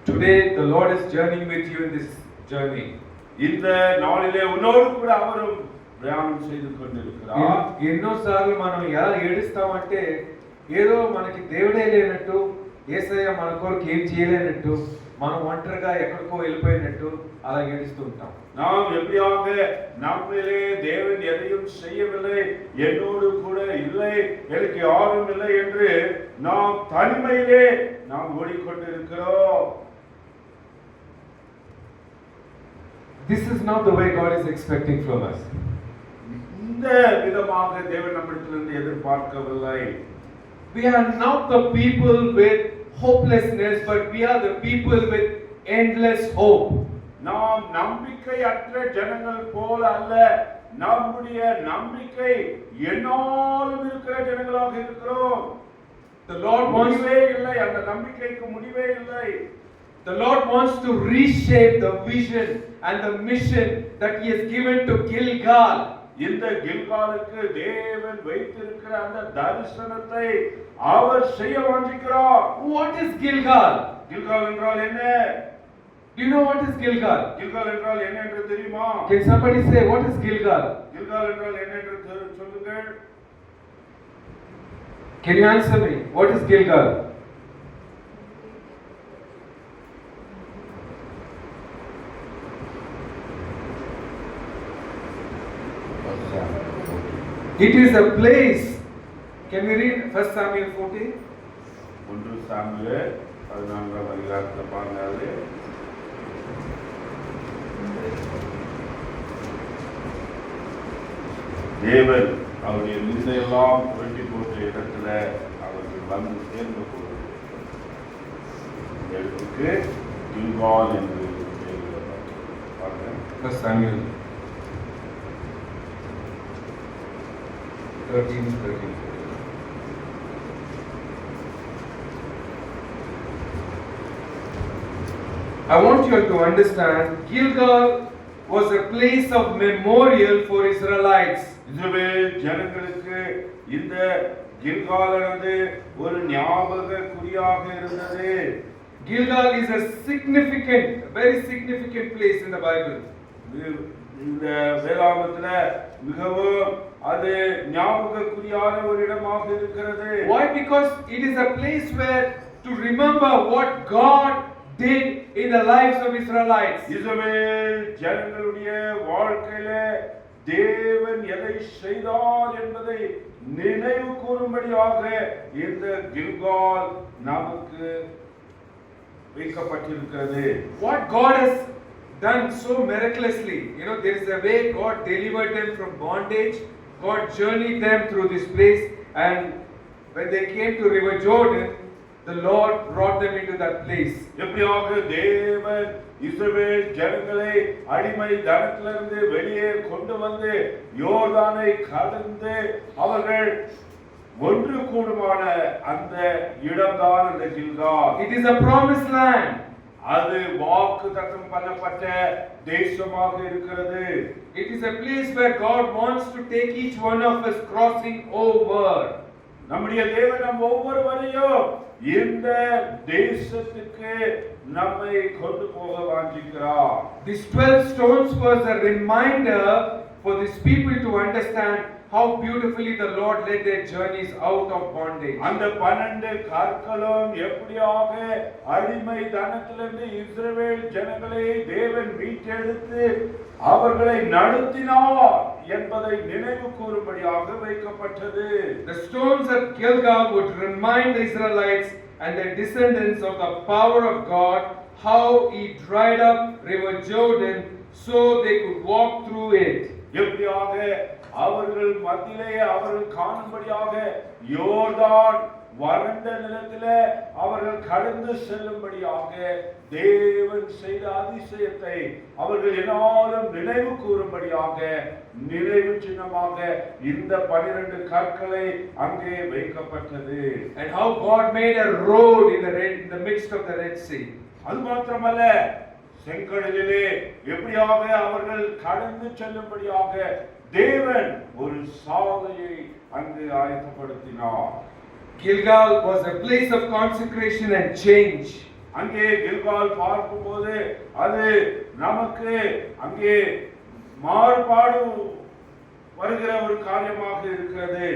Today the Lord is journeying with you in this journey. இந்த நாளிலே உன்னோடு கூட அவரும் ప్రయాణం செய்து கொண்டிருக்கிறார். ఎన్నోసార్లు మనం ఎలా ఏడుస్తామంటే ఏదో మనకి దేవుడే లేనట్టు, యేసయ్య మన కొరకు ఏం చేయలేనట్టు, మనం ఒంటరిగా ఎక్కడికో వెళ్ళిపోయినట్టు అలా ఏడుస్తూ ఉంటాం. நாம் எப்படியாக நம்மிலே தேவன் எதையும் செய்யவில்லை, என்னோடு கூட இல்லை, எனக்கு யாரும் இல்லை என்று நாம் தனிமையிலே நாம் ஓடிக்கொண்டிருக்கிறோம். This is not the way God is expecting from us. இந்த விதமாக தேவன் நம்மிடத்திலிருந்து எதிர்பார்க்கவில்லை. We are not the people with hopelessness, but we are the people with endless hope. நாம் நம்பிக்கையற்ற ஜனங்கள் போல அல்ல, நம்முடைய நம்பிக்கை என்னாலும் இருக்கிற ஜனங்களாக இருக்கிறோம். The Lord wants முடிவே இல்லை, அந்த நம்பிக்கைக்கு முடிவே இல்லை. The Lord wants to reshape the vision and the mission that He has given to Gilgal. இந்த கில்காலுக்கு தேவன் வைத்திருக்கிற அந்த தரிசனத்தை அவர் செய்ய வாஞ்சிக்கிறார். What is Gilgal? கில்கால் என்றால் என்ன? Do you know what is Gilgal? Gilgal என்றால் என்ன என்று தெரியுமா? Can somebody say what is Gilgal? Gilgal என்றால் என்ன என்று சொல்லுங்கள். Can you answer me? What is Gilgal? It is a place. Can we read 1 Samuel 14? 1 Samuel 14ஆம் அதிகாரத்தை பாருங்க. தேவன் அவருடைய நிந்தையெல்லாம் புரட்டி போட்ட இடத்துல அவர்கள் வந்து சேர்ந்த போது இடத்துக்கு கில்கால் என்று பாருங்க. 1 Samuel 13. I want you all to understand, Gilgal was a place of memorial for Israelites இஸ்ரவேல் ஜனங்களுக்கு இந்த கில்காலானது ஒரு ஞாபக குறியாக இருந்தது. Gilgal is a significant, very significant place in the Bible. இந்த வேதாகமத்துல மிகவும் அது ஞாபக குறியான ஒரு இடமாக இருக்கிறது. Why? Because it is a place where to remember what God did in the lives of Israelites. இஸ்ரவேல் ஜனங்களுடைய வாழ்க்கையில தேவன் எதை செய்தார் என்பதை நினைவு கூறும்படியாக இந்த கில்கால் நமக்கு வைக்கப்பட்டிருக்கிறது. What God has done so miraculously. There is a way God delivered them from bondage. God journeyed them through this place, and when they came to River Jordan, the Lord brought them into that place. எப்படியாக தேவன் இஸ்ரவேல் ஜனங்களை அடிமை தனத்திலிருந்து வெளியே கொண்டு வந்து யோர்தானை கடந்து அவர்கள் ஒன்று கூடுமான அந்த இடம்தான் அந்த Gilgal. It is a promised land. அது வாக்குத்தத்தம் பண்ணப்பட்ட தேசமாக இருக்கிறது. It is a place where God wants to take each one of us crossing over. நம்முடைய தேவன் நம் ஒவ்வொருவரையும் இந்த தேசத்துக்கு நம்மை கொண்டு போக வாஞ்சிக்கிறார். These 12 stones was a reminder for these people to understand how beautifully the Lord led their journeys out of bondage. அந்த 12 கற்களும் எப்படியாக அடிமை தனத்திலிருந்து இஸ்ரவேல் ஜனங்களை தேவன் மீட்டெடுத்து அவர்களை நடத்தினார் என்பதை நினைவு கூறும்படியாக வைக்கப்பட்டது. The stones at Gilgal would remind the Israelites and their descendants of the power of God, how He dried up River Jordan so they could walk through it. எப்படியாக அவர்கள் மத்தியிலே அவர்கள் காணும்படியாக யோர்தான் வறண்ட நிலத்திலே அவர்கள் கடந்து செல்லும்படியாக தேவன் செய்த அதிசயத்தை அவர்கள் எல்லாரும் நினைவு கூறும்படியாக நினைவு சின்னமாக இந்த 12 கற்களை அங்கே வைக்கப்பட்டது. And how God made a road in the midst of the Red Sea. அது மாத்திரமல்ல, செங்கடலிலே எப்படியாக அவர்கள் கடந்து செல்லும்படியாக தேவன் ஒரு சாலையை அங்கு ஆயத்தப்படுத்தினார். Gilgal was a place of consecration and change. அங்கே கில்கால் பார்க்கும்போது அது நமக்கு அங்கே மாறுபாடு வருகிற ஒரு காரியமாக இருக்கிறது.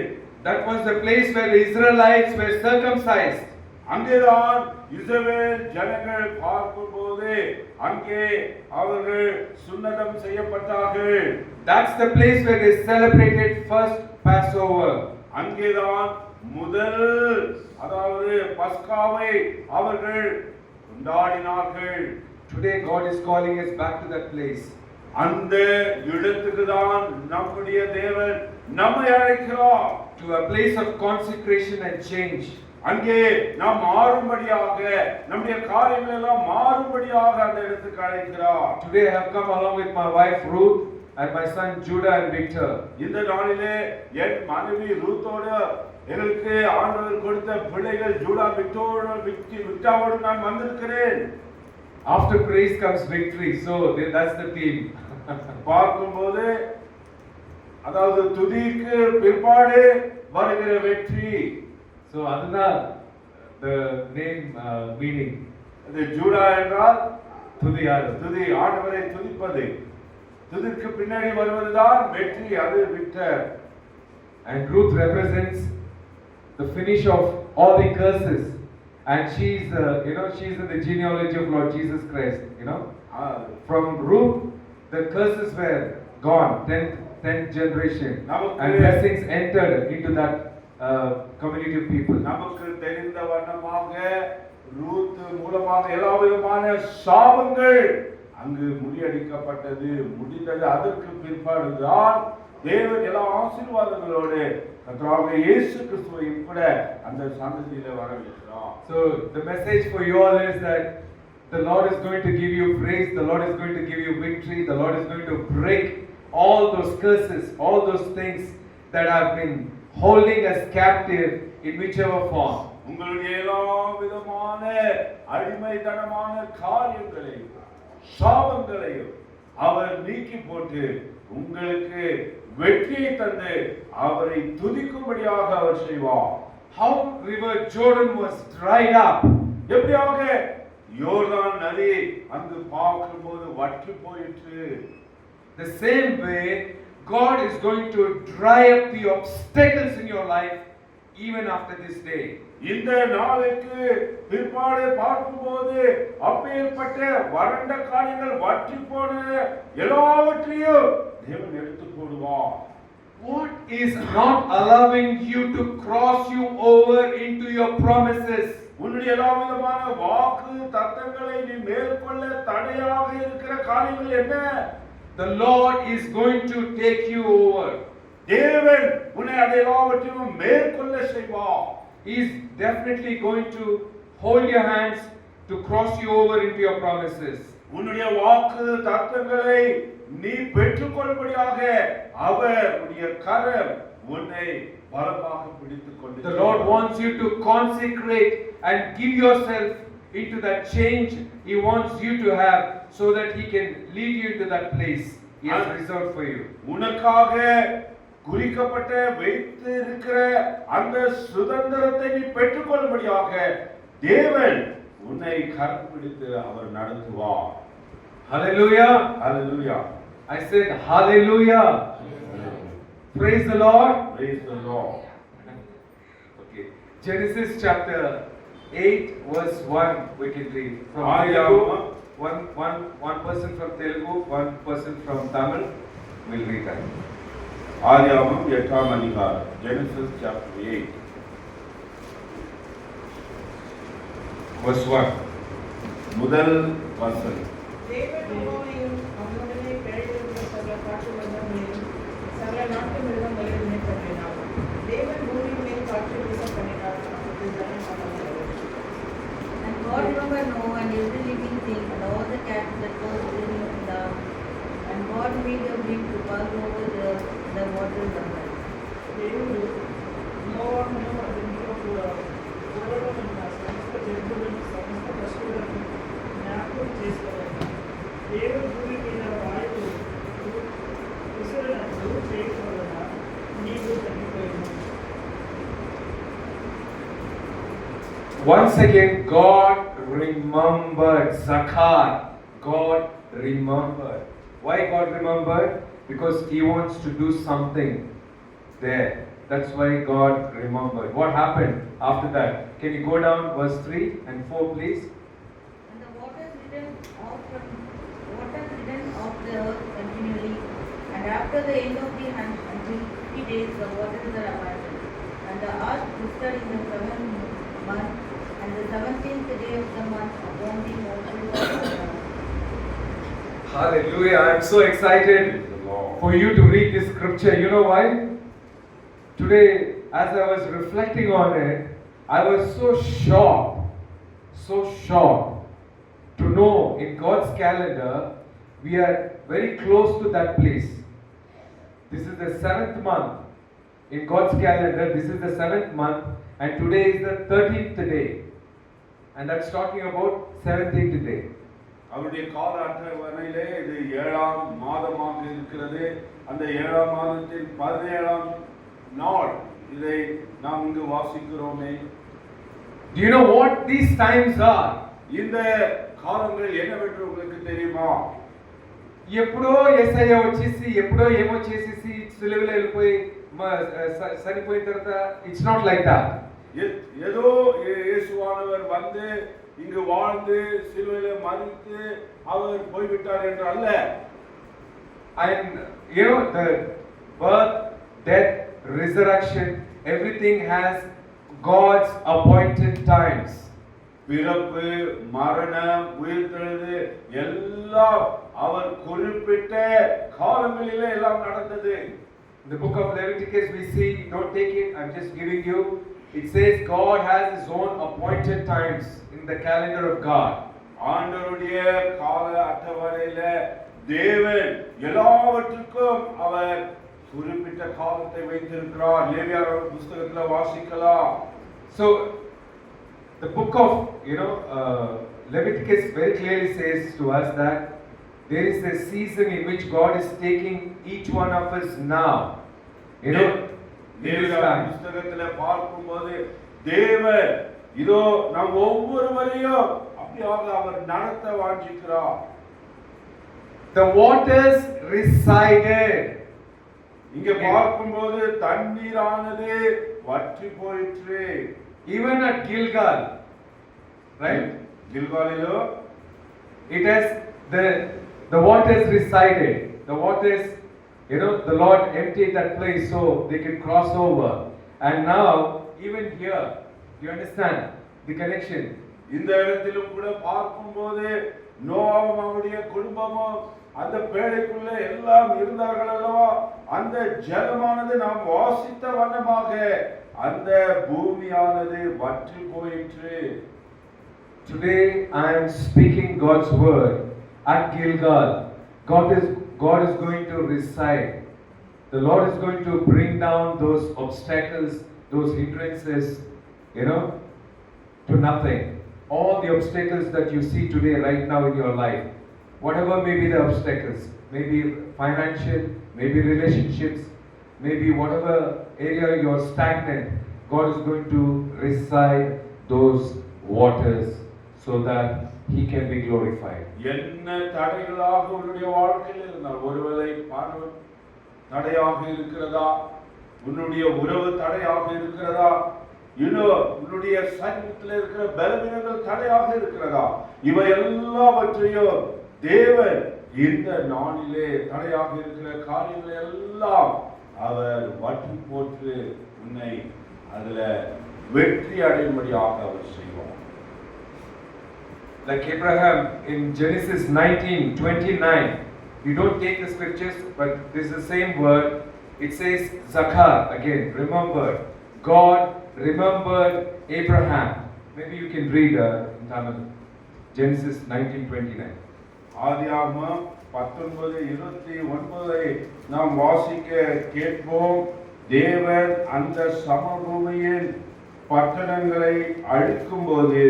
That was the place where the Israelites were circumcised. அங்கேதான் இஸ்ரவேல் ஜனங்கள் பார்க்கும்போது அங்கே அவர்கள் சுன்னதம் செய்யப்பட்டார்கள். That's the place where they celebrated first Passover. அங்கேதான் முதல் அதாவது பஸ்காவை அவர்கள் கொண்டாடினார்கள். Today God is calling us back to that place. அந்த இடத்துக்கு தான் நம்முடைய தேவன் நம்மை அழைக்கிறார். To a place of consecration and change. அங்கே நாம் மாறும்படியாக நம்முடைய காரியங்கள் எல்லாம் மாறும்படியாக அந்த இடத்துக்கு அழைக்கிறார். Today I have come along with my wife Ruth and my son Judah and Victor. இந்த நாளிலே என் மனைவி ரூத்தோடு எனக்கு ஆண்டவர் கொடுத்த பிள்ளைகள் ஜூடா விக்டரோடு நான் வந்திருக்கிறேன். After praise comes victory, so that's the theme. பார்க்கும்போது அதாவது துதிக்கு பிற்பாடு வருகிற வெற்றி. So அதுதான் the name meaning. அது ஜூடா என்றால் துதியாடு. துதி, ஆண்டவரை துதிப்பது. துதிக்கு பின்னாடி வருவதுதான் வெற்றி, அது Victor. And Ruth represents the finish of all the curses, and she's she's in the genealogy of Lord Jesus Christ. From Ruth the curses were gone, 10th generation, and blessings entered into that community of people. நமக்கு தெரிந்த வண்ணமாக Ruth மூலமாக எல்லா விதமான சாபங்கள் அங்கு முறியடிக்கப்பட்டது, முடிந்தது. அதற்கு பிற்பாடுதான் தேவன் எல்லா ஆசீர்வாதங்களோடு கர்த்தராகிய இயேசு கிறிஸ்துவை கூட அந்த சந்ததியிலே வரவேற்கிறார். So the message for you all is that the Lord is going to give you praise, the Lord is going to give you victory, the Lord is going to break all those curses, all those things that have been holding us captive in whichever form. உங்களுடைய எல்லா விதமான அடிமைத்தனமான காரியங்களையும் சாபங்களையும் அவர் நீக்கி போட்டு உங்களுக்கு வெற்றியை தந்து அவரை துதிக்கும்படியாக அவர் செய்வார். How river Jordan was dried up. எப்படியாக யோர்தான் நதி அங்கு பார்க்கும்போது வற்றி போயிற்று. The same way, God is going to dry up the obstacles in your life even after this day. இந்த நாளுக்கு பிற்பாடு பார்க்கும்போது அப்பேற்பட்ட வறண்ட காரியங்கள் வற்றி போன எல்லாவற்றையும் தேவன் எடுத்து போடுவார். What is not allowing you to cross you over into your promises? உன்னுடைய எல்லா விதமான வாக்கு தத்தங்களை நீ மேற்கொள்ள தடையாக இருக்கிற காரியங்கள் என்ன? The Lord is going to take you over. தேவன் உன்னை அதை எல்லாவற்றையும் மேற்கொள்ள செய்வார். He is definitely going to hold your hands to cross you over into your promises. உன்னுடைய வாக்கு தத்தங்களை நீ பெற்றுக்கொள்ளும்படியாக அவர் உன்னுடைய கரம் உன்னை பலமாக பிடித்துக் கொண்டு The Lord wants you to consecrate and give yourself into that change He wants you to have so that He can lead you into that place He has reserved for you. உனக்காக குறிக்கப்பட்ட வைத்து இருக்கிற அந்த சுதந்திரத்தை நீ பெற்றுக்கொள்ளும்படியாக தேவன் உன்னை கரம் பிடித்து அவர் நடத்துவார். Hallelujah. Hallelujah. I said hallelujah. Praise the Lord. Praise the Lord. Okay. Genesis chapter 8 verse 1 we can read. From Telugu, one person from Telugu, one person from Tamil will read that. ஆதியாகமம் 8ஆம் அதிகாரம். Genesis chapter 8 verse 1. முதல் வசனம். தேவன் நோவாவையும் அவனுடனே பேழையிலிருந்த சகல காட்டு மிருகங்களையும் சகல நாட்டு மிருகங்களையும் மேற்கொண்டினார். தேவன் பூமியின் மேல் காற்று வீச பண்ணினார். அப்பொழுது ஜலம் சமாதானமாயிற்று. And God remembered Noah and every living thing and all the cattle that was living in the ark. And God made a wind to pass over the waters of the earth. దేవుడు నోవాహును అతనితో కూడా ఓడలోనున్న సమస్త జంతువులను సమస్త పశువులను జ్ఞాపకం చేసుకోవాలి. దేవుడు భూమి మీద వాయువు విసురునట్లు చేయడం వలన నీవు తగ్గిపోయింది. Once again, God remembered Zakar. God remembered. Why God remembered? Because He wants to do something there. That's why God remembered. What happened after that? Can you go down verse 3 and 4, please? And the waters returned off the earth continually. And after the end of the 150 days, the waters are abandoned. And the ark stood in the 7th month, and the 17th day of the month, upon the waters of the earth. Hallelujah. I'm so excited Praise the Lord. for you to read this scripture. You know why? Today, as I was reflecting on it, I was so shocked to know in God's calendar we are very close to that place. This is the 7th month. In God's calendar, this is the 7th month, and today is the 13th day. And that's talking about 17th day. அவருடைய கால அட்டவணையிலே இது 7ஆம் மாதமாக இருக்கிறது. அந்த 7ஆம் மாதத்தின் 17ஆம் நாள் இதை நாம் இங்கு வாசிக்கிறோமே. Do you know what these times are? இந்த కాలంలో என்னவென்று உங்களுக்கு தெரியுமா? ఎప్పుడో ఎస్ఐ వచ్చేసి ఎప్పుడో ఏమో చేసేసి సిలువలో వెళ్ళిపోయి చనిపోయిన తర్వాత ఇట్స్ నాట్ లైక్ దట్. ஏதோ இயேசுவானவர் வந்து இங்கு வாழ்ந்து சிலுவையிலே மரித்து அவர் போய்விட்டார் என்று அல்ல. And you know, the birth, death, resurrection, everything has God's appointed times. பிறப்பு, மரணம், உயிர்த்தெழுது எல்லாம் அவர் குறிப்பிட்ட காலங்களிலே எல்லாம் நடந்தது. In the book of Leviticus we see, don't take it, I'm just giving you. It says God has His own appointed times in the calendar of God. ஆண்டவருடைய கால அட்டவணையில தேவன் எல்லாவற்றுக்கும் அவர் குறிப்பிட்ட காலத்தை வைத்திருக்கிறார். லேவியர் புத்தகத்துல வாசிக்கலாம். So the book of Leviticus very clearly says to us that there is a season in which God is taking each one of us now. You know, in this தேவ time. புஸ்தகத்துல பார்க்கும்போது தேவன் இதோ நம் ஒவ்வொருவரையும் அப்படியாக அவர் நடத்த வாஞ்சிக்கிறார். The waters resided. இங்க பார்க்கும்போது தண்ணீரானது வற்றி போயிற்று. Even at Gilgal, right? கில்காலிலோ It has the waters resided. The waters, you know, the Lord emptied that place so they could cross over. And now, even here, you understand the connection. இந்த இடத்திலும் கூட பார்க்கும்போது நோவாவும் அவருடைய குடும்பமும் அந்த பேழைக்குள்ள எல்லாம் இருந்தார்கள் அல்லவா, அந்த ஜலமானது நாம் வாசித்த வண்ணமாக அந்த பூமியானது வற்றி போயிற்று. Today I am speaking God's word at Gilgal. God is going to reside. The Lord is going to bring down those obstacles, those hindrances, you know, to nothing. All the obstacles that you see today, right now in your life, whatever may be the obstacles, maybe financial, maybe relationships, maybe whatever area you're stagnant, God is going to reside those waters so that He can be glorified. என்ன தடைகளாக உன்னுடைய வாழ்க்கையில் இருந்தால், ஒருவேளை பணம் தடையாக இருக்கிறதா, உன்னுடைய உறவு தடையாக இருக்கிறதா, உன்னுடைய சரீரத்தில் இருக்கிற பலவீனங்கள் தடையாக இருக்கிறதா, இவை எல்லாவற்றையும் தேவன் இந்த நாளிலே தடையாக இருக்கிற காரியங்களை எல்லாம் அவர் வற்றி போட்டு உன்னை அதுல வெற்றி அடையும்படியாக அவர் செய்வார். Like Abraham in Genesis 19:29, you don't take the scriptures, but this is the same word. It says Zakar again, remember. God remembered Abraham. Maybe you can read in Tamil. Genesis 19:29. ஆதியாகமம் 19:29 நாம் வாசிக்க கேட்போம். தேவன் அந்த சமபூமியின் பட்டணங்களை அழிக்கும்போது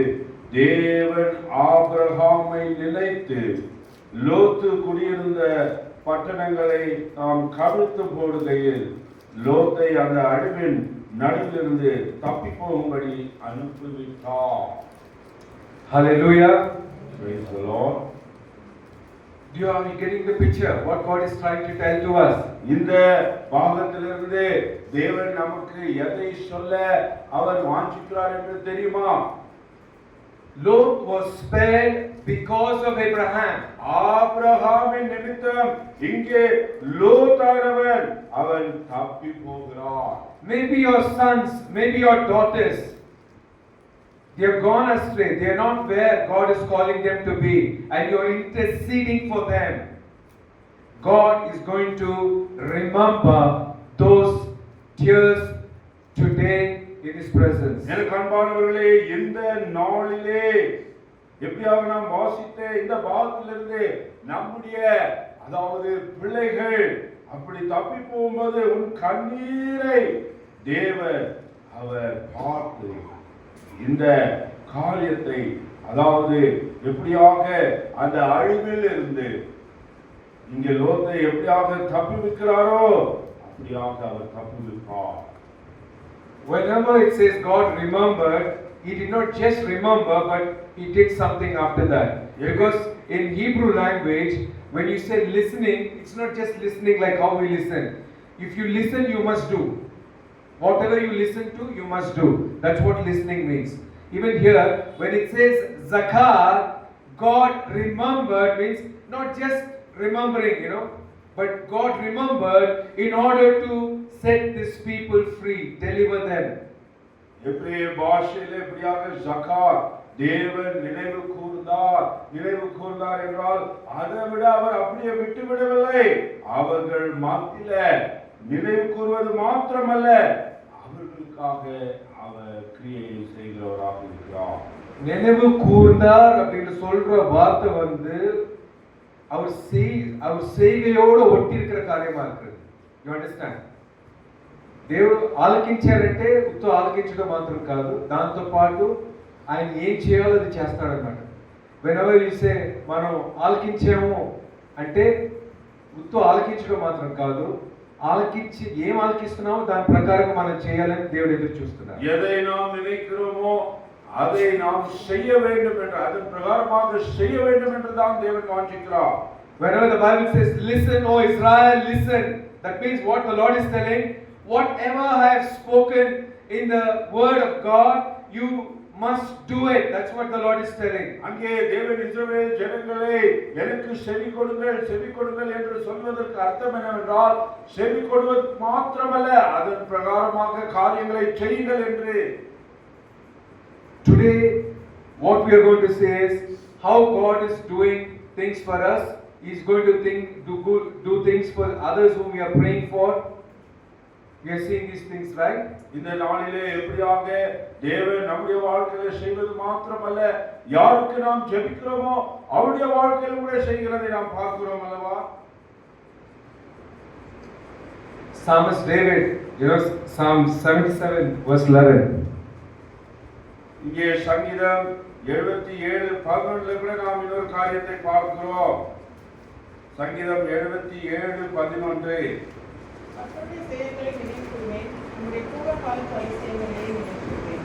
தேவன் ஆபிரகாமை நினைத்து லோத்து குடியிருந்த பட்டணங்களை நாம் கவிழ்த்து போடுகையில் லோத்தை அந்த அழிவின் நடுவிலிருந்து தப்பி போகும்படி அனுப்பிவிட்டார். Hallelujah. Praise the Lord. Are you getting the picture? What God is trying to tell to us? இந்த பாகத்திலிருந்து தேவன் நமக்கு எதை சொல்ல அவர் வாஞ்சிக்கிறார் என்று தெரியுமா? Lot was spared because of Abraham. ஆபிரகாமின் நிமித்தம் இங்கே லோத்தானவன் அவன் தப்பி போகிறான். Maybe your sons, maybe your daughters, they have gone astray. They are not where God is calling them to be, and you are interceding for them. God is going to remember those tears today in His presence. எனக்கு அன்பானவர்களே, இந்த நாளிலே எப்படியாக நாம் வாசித்த இந்த பாகத்திலிருந்து நம்முடைய அதாவது பிள்ளைகள் அப்படி தப்பி போகும்போது உன் கண்ணீரை தேவன் அவர் பார்த்து இந்த காரியத்தை அதாவது எப்படியாக அந்த அழிவில் இருந்து இங்கே லோத்தை எப்படியாக தப்பி வைக்கிறாரோ அப்படியாக அவர் தப்பி வைப்பார். Whenever it says God remembered, He did not just remember, but He did something after that. Because in Hebrew language, when you say listening, it's not just listening like how we listen. If you listen, you must do. Whatever you listen to, you must do. That's what listening means. Even here, when it says Zakar, God remembered means not just remembering, but God remembered in order to set these people free, deliver them. எபிரேய பாஷையிலே எப்படியாக ஜகார் தேவன் நினைவு கூர்ந்தார் என்றால் அதை விட அவர் அப்படியே விட்டு விடவில்லை. அவர்கள் மத்தியில நினைவு கூறுவது மாத்திரமல்ல, அவர்களுக்காக அவர் கிரியை செய்கிறவராக இருக்கிறார். நினைவு கூர்ந்தார் அப்படின்னு சொல்ற வார்த்தை அவர் செய்கையோட ஒட்டி இருக்கிற காரியமா இருக்கு. You understand? దేవుడు ఆలకించారంటే ఉత్తు ఆలకించడం మాత్రం కాదు, దాంతో పాటు ఆయన ఏం చేయాలో అది చేస్తాడన్నమాట. వెనెవర్ యు సే మనం ఆలకించాము, అంటే గుర్తు ఆలకించడం మాత్రం కాదు, ఆలకించి ఏం ఆలకిస్తున్నామో దాని ప్రకారంగా మనం చేయాలని దేవుడు ఎదురు చూస్తున్నారు. எதை நாம் நினைக்கிறோமோ அதை நாம் செய்ய வேண்டும் என்று அதன் பிரகாரமாக செய்ய வேண்டும் என்று தான் தேவன் வாஞ்சிக்கிறார். Whenever the Bible says, listen, O Israel, listen, that means what the Lord is telling, whatever I have spoken in the word of God, you must do it. That's what the Lord is telling. அங்கே தேவன் இஸ்ரவேல் ஜனங்களே எனக்கு செவி கொடுங்கள் என்று சொல்வதற்கு அர்த்தம் என்னவென்றால் செவி கொடுவது மாத்திரமல்ல அதன் பிரகாரமாக காரியங்களை செய்யுங்கள் என்று. Today what we are going to say is how God is doing things for us. He is going to do things for others whom we are praying for. We are seeing these things, right? இந்த நாளிலே எப்படியாக தேவன் நம்முடைய வாழ்க்கையில செய்வது மாத்திரமல்ல யாருக்கு நாம் ஜெபிக்கிறோமோ அவருடைய வாழ்க்கையில கூட செய்கிறதை நாம் பார்க்கிறோம் அல்லவா? Psalmist David, Psalm 77 verse 11. இங்கே சங்கீதம் 77:11 கூட நாம் இன்னொரு காரியத்தை பார்க்கிறோம். சங்கீதம் 77:11. கர்த்தருடைய செயல்களை நினைவுகூருவேன், உம்முடைய பூர்வ காலத்து அதிசயங்களை நினைவுகூருவேன்.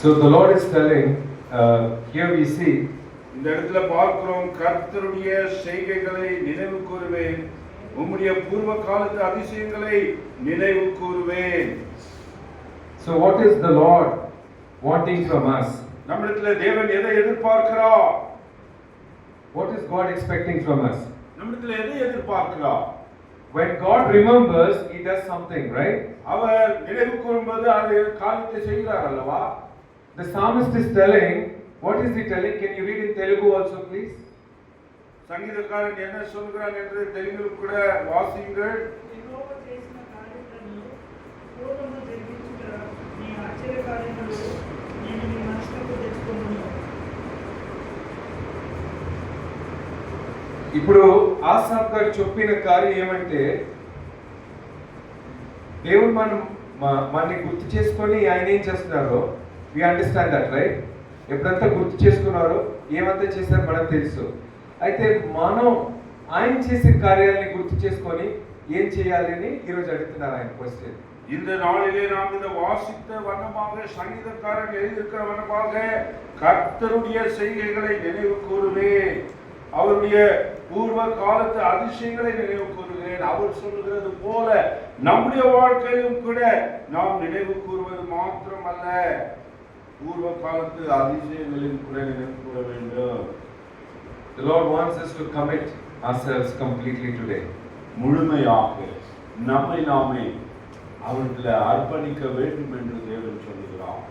So the Lord is telling, here we see, இந்த இடத்துல பார்க்கிறோம் கர்த்தருடைய செய்கைகளை நினைவு கூறுவேன், உம்முடைய பூர்வ காலத்து அதிசயங்களை நினைவு கூறுவேன். so what is the Lord wanting from us? நம்மிடத்துல தேவன் எதை எதிர்பார்க்கிறார்? What is God expecting from us? நம்மிடத்துல எதை எதிர்பார்க்கிறார்? When God remembers, He does something, right? அவர் நினைவு கூறும்போது அது காரியத்தை செய்கிறார் அல்லவா? The psalmist is telling, what is he telling? Can you read in Telugu also, please? சங்கீதக்காரன் என்ன சொல்கிறான் என்று தெலுங்கில் கூட வாசியுங்கள். యెహోవా చేసిన కార్యములను పూర్వము జరిగించుట నీ ఆశ్చర్యకార్యములు నేను నీ మనసుకు తెచ్చుకొనును. ఇప్పుడు ఆసాఫ్ గారు చెప్పిన కార్యం ఏమంటే, దేవుడు మనని గుర్తు చేసుకొని ఆయన ఏం చేస్తున్నారో వి అండర్స్టాండ్ దట్, రైట్? ఎప్పుడంతా గుర్తు చేసుకున్నారో ఏమంతా చేశారో మనకు తెలుసు. అయితే మనం ఆయన చేసే కార్యాలని గుర్తు చేసుకొని ఏం చేయాలని ఈరోజు అడుగుతున్నారు ఆయన క్వశ్చన్. இந்த நாளிலே நாம் இந்த வாசித்த வண்ணமாக சங்கீதக்காரன் எழுதியிருக்கிற வண்ணமாக கர்த்தருடைய செய்கைகளை நினைவு கூறுவேன், அவருடைய பூர்வ காலத்து அதிசயங்களை நினைவு கூறுகிறேன். அவர் சொல்லுகிறது போல நம்முடைய வாழ்க்கையிலும் கூட நாம் நினைவு கூறுவது மாத்திரமல்ல, பூர்வ காலத்து அதிசயங்களையும் கூட நினைவு கூற வேண்டும். The Lord wants us to commit ourselves completely today. முழுமையாக நம்மை நாமே அவர்களை அர்ப்பணிக்க வேண்டும் என்று தேவன் சொல்லுகிறார்.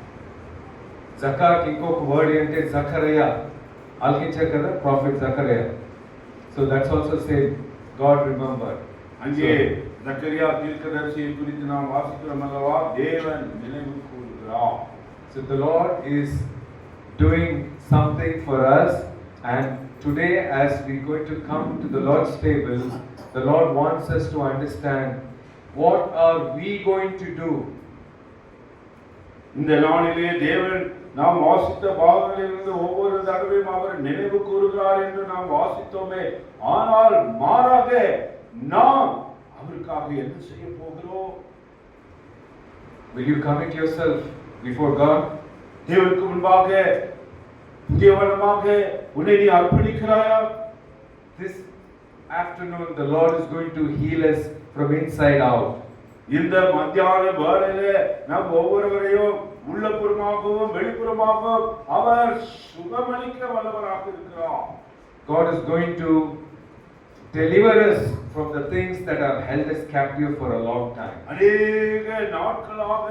జకాత్ ఇంకొక వర్డ్ ఏంటంటే జకరియా, ఆలకించారు కదా prophet Zechariah. So that's also same God remember. அங்கே ஜக்கரியா தீர்க்கதரிசியை குறித்து நாம் வாசிக்கிறோம் அல்லவா? தேவன் நினைவு கூறுகிறார். So the Lord is doing something for us, and today as we going to come to the Lord's table, the Lord wants us to understand what are we going to do. இந்த நாளிலே தேவன் நாம் வாசித்த பாகங்களிலிருந்து ஒவ்வொரு தடவையும் அவர் நினைவு கூறுகிறார் என்று நாம் வாசித்தோமே, ஆனால் மாறாக நாம் அவருக்காக என்ன செய்ய போகிறோம்? Will you commit yourself before God? தேவனுக்கு முன்பாக புதியவனமாக உன்னை நீ அர்ப்பணிக்கிறாயா? This afternoon the Lord is going to heal us from inside out. இந்த மத்தியான வேளையிலே நாம் ஒவ்வொருவரையும் உள்ளப்புறமாகவும் வெளிப்புறமாகவும் அவர் சுகமளிக்க வல்லவராக இருக்கிறார். God is going to deliver us from the things that have held us captive for a long time. அநேக நாட்களாக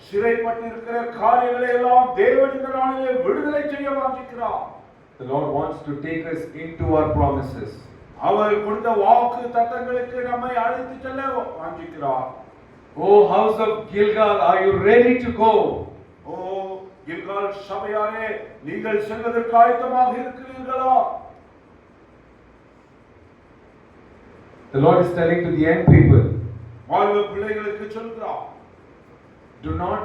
சிறைப்பட்டிருக்கிற காரியங்களை எல்லாம் தேவன் இந்த நாளிலே விடுதலை செய்ய வாஞ்சிக்கிறார். The Lord wants to take us into our promises. அவர் கொடுத்த வாக்கு தத்தங்களுக்கு நம்மை அழைத்து செல்ல வாஞ்சிக்கிறார். Oh house of Gilgal, are you ready to go? ஓ கில்கால் சபையாரே, நீங்கள் செல்வதற்கு ஆயத்தமாக இருக்கிறீர்களா? The Lord is telling to the young people, வாழ்வு பிள்ளைகளுக்கு சொல்கிறார், do not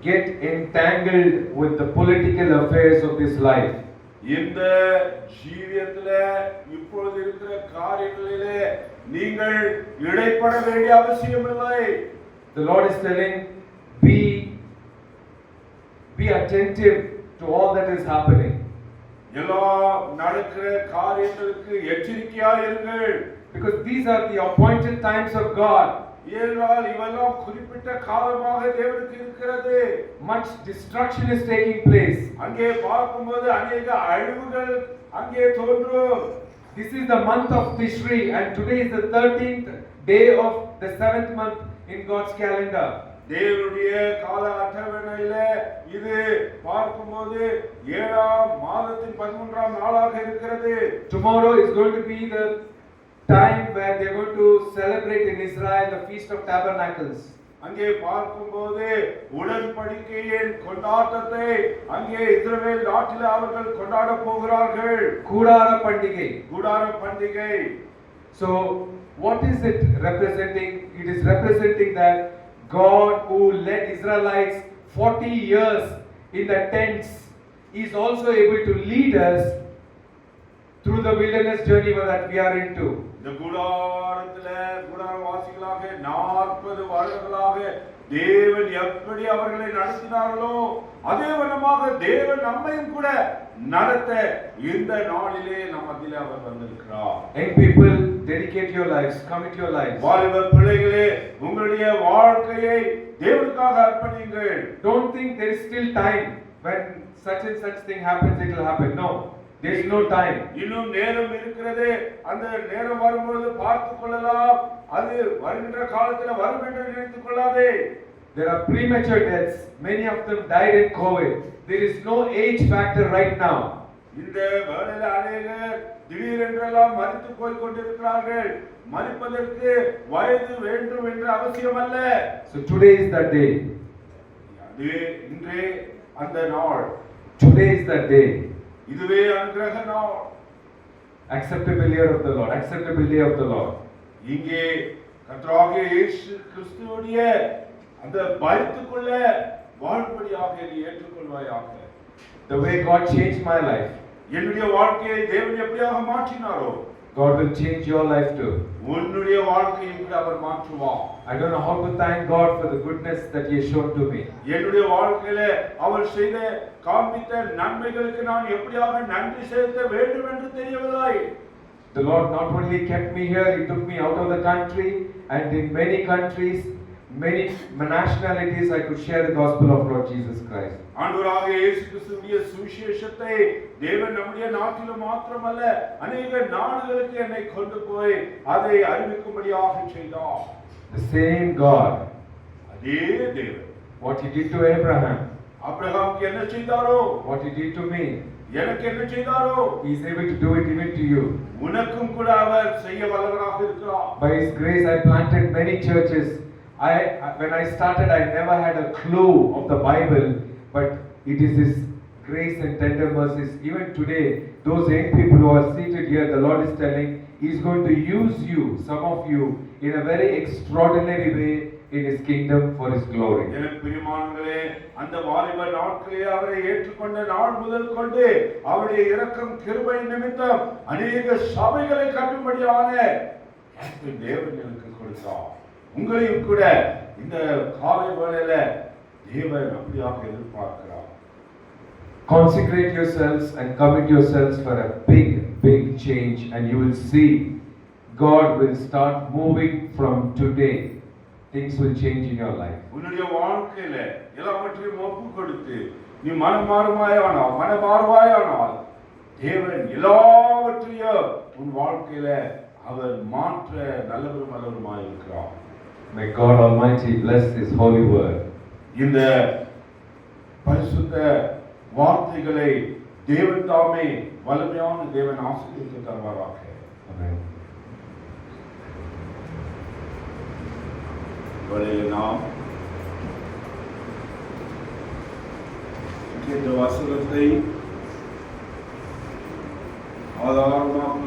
get entangled with the political affairs of this life. இந்த ஜீவியத்திலே இப்பொழுது இருக்கிற காரியங்களிலே நீங்கள் இடைப்பட வேண்டிய அவசியமில்லை. The Lord is telling, be attentive to all that is happening. எல்லா நடக்கிற காரியங்களுக்கு எச்சரிக்கையாக இருங்கள். Because these are the appointed times of God. ஏனென்றால் இவெல்லாம் குறிப்பிட்ட காலமாக தேவனுக்கு இருக்கிறது. Much destruction is taking place. அங்கே பார்க்கும்போது अनेक அழிவுகள் அங்கே தோன்றும். This is the month of Tishri and today is the 13th day of the 7th month in God's calendar. தேவனுடைய கால அட்டவணையில இது பார்க்கும்போது 7ஆம் மாதத்தின் 13ஆம் நாளாக இருக்கிறது. Tomorrow is going to be the time where they are going to celebrate in Israel the Feast of Tabernacles. அங்கே பார்க்கும்போது உடன்படிக்கையின் கொண்டாட்டத்தை அங்கே இஸ்ரவேல் நாட்டில் அவர்கள் கொண்டாட போகிறார்கள். கூடார பண்டிகை. கூடார பண்டிகை. So what is it representing? It is representing that God who led Israelites 40 years in the tents is also able to lead us through the wilderness journey that we are into. இந்த கூடாரவாசிகளாக 40 வருடங்களாக தேவன் எப்படி அவர்களை நடத்தினார்களோ அதே வண்ணமாக தேவன் நம்மையும் கூட நடத்த இந்த நாளிலே நம் மத்தியிலே அவர் வந்திருக்கிறார். Young people, dedicate your lives, commit your lives. வாலிப பிள்ளைகளே, உங்களுடைய வாழ்க்கையை தேவனுக்காக அர்ப்பணியுங்கள். Don't think there is still time when such and such thing happens, it will happen. No, there is no time. இன்னும் நேரம் இருக்கிறது. அந்த நேரம் வரும்போது பார்த்துக் கொள்ளலாம். அது வருகின்ற காலத்தில் வரும் என்று நினைத்துக் கொள்ளாதே. There are premature deaths. Many of them died in COVID. There is no age factor right now. இந்த வேளையில அநேகர் திடீரென்றெல்லாம் மரித்து போய் கொண்டிருக்கிறார்கள். மரிப்பதற்கு வயது வேண்டும் என்ற அவசியம் அல்ல. So today is that day. அது இன்றே அந்த நாள். Today is that day. இதுவே அனுக்கிரக நாள். Acceptable year of the Lord. Acceptable day of the Lord. இங்கே கர்த்தராகிய இயேசு கிறிஸ்துவுடைய அந்த பயத்துக்குள்ள வாழ்படியாக நீ ஏற்றுக்கொள்வாயாக. The way God changed my life, என்னுடைய வாழ்க்கையை தேவன் எப்படியாக மாற்றினாரோ God will change your life too. உன்னுடைய வாழ்க்கையும் கூட அவர் மாற்றுவார். I don't know how to thank God for the goodness that He has shown to me. என்னுடைய வாழ்க்கையில அவர் செய்த காண்பித்த நன்மைகளுக்கு நான் எப்படியாக நன்றி செலுத்த வேண்டும் என்று தெரியவில்லை. The Lord not only kept me here, He took me out of the country, and in many countries, many nationalities, I could share the gospel of Lord Jesus Christ. ஆண்டவராகிய இயேசு கிறிஸ்துவின் சுவிசேஷத்தை தேவன் நம்முடைய நாட்டில் மாத்திரமல்ல अनेक நாடுகளுக்கு என்னை கொண்டு போய் அதை அறிவிக்கும்படியாக செய்தார். The same God, அதே தேவன் what He did to Abraham, ஆபிரகாமுக்கு என்ன செய்தாரோ what He did to me, எனக்கு என்ன செய்தாரோ He is able to do it even to you. உனக்கும் கூட அவர் செய்ய வல்லவராக இருக்கிறார். By His grace, I planted many churches. When I started, I never had a clue of the Bible, but it is His grace and tender mercies. Even today, those young people who are seated here, the Lord is telling, He is going to use you, some of you, in a very extraordinary way in His kingdom for His glory. எனக்கு பிரியமானவர்களே, அந்த வாலிப நாட்களிலே அவரை ஏற்றுக்கொண்ட நாள் முதல் கொண்டு அவருடைய இரக்கம் கிருபை நிமித்தம் अनेक சபைகளை கட்டும்படியான தேவன் எனக்கு கொடுத்தார். உங்களையும் கூட இந்த காலை வேளையில தேவன் அப்படியாக எதிர்பார்க்கிறார். Consecrate yourselves and commit yourselves for a big change, and you will see God will start moving from today. Things will change in your life. உன்னுடைய வாழ்க்கையில எல்லாவற்றையும் ஒப்பு கொடுத்து நீ மனமாறுவாயானால் தேவன் எல்லாவற்றையும் உன் வாழ்க்கையில அவர் மாற்ற நல்லவரும் வல்லவருமாய் இருக்கிறார். May God Almighty bless His holy word. இந்த பரிசுத்த வார்த்தைகளை தேவன் தாமே வல்லமையான தேவன் ஆசீர்வதித்து தருவாராக. Amen. நாம் இந்த வசனத்தை ஆதாரமாக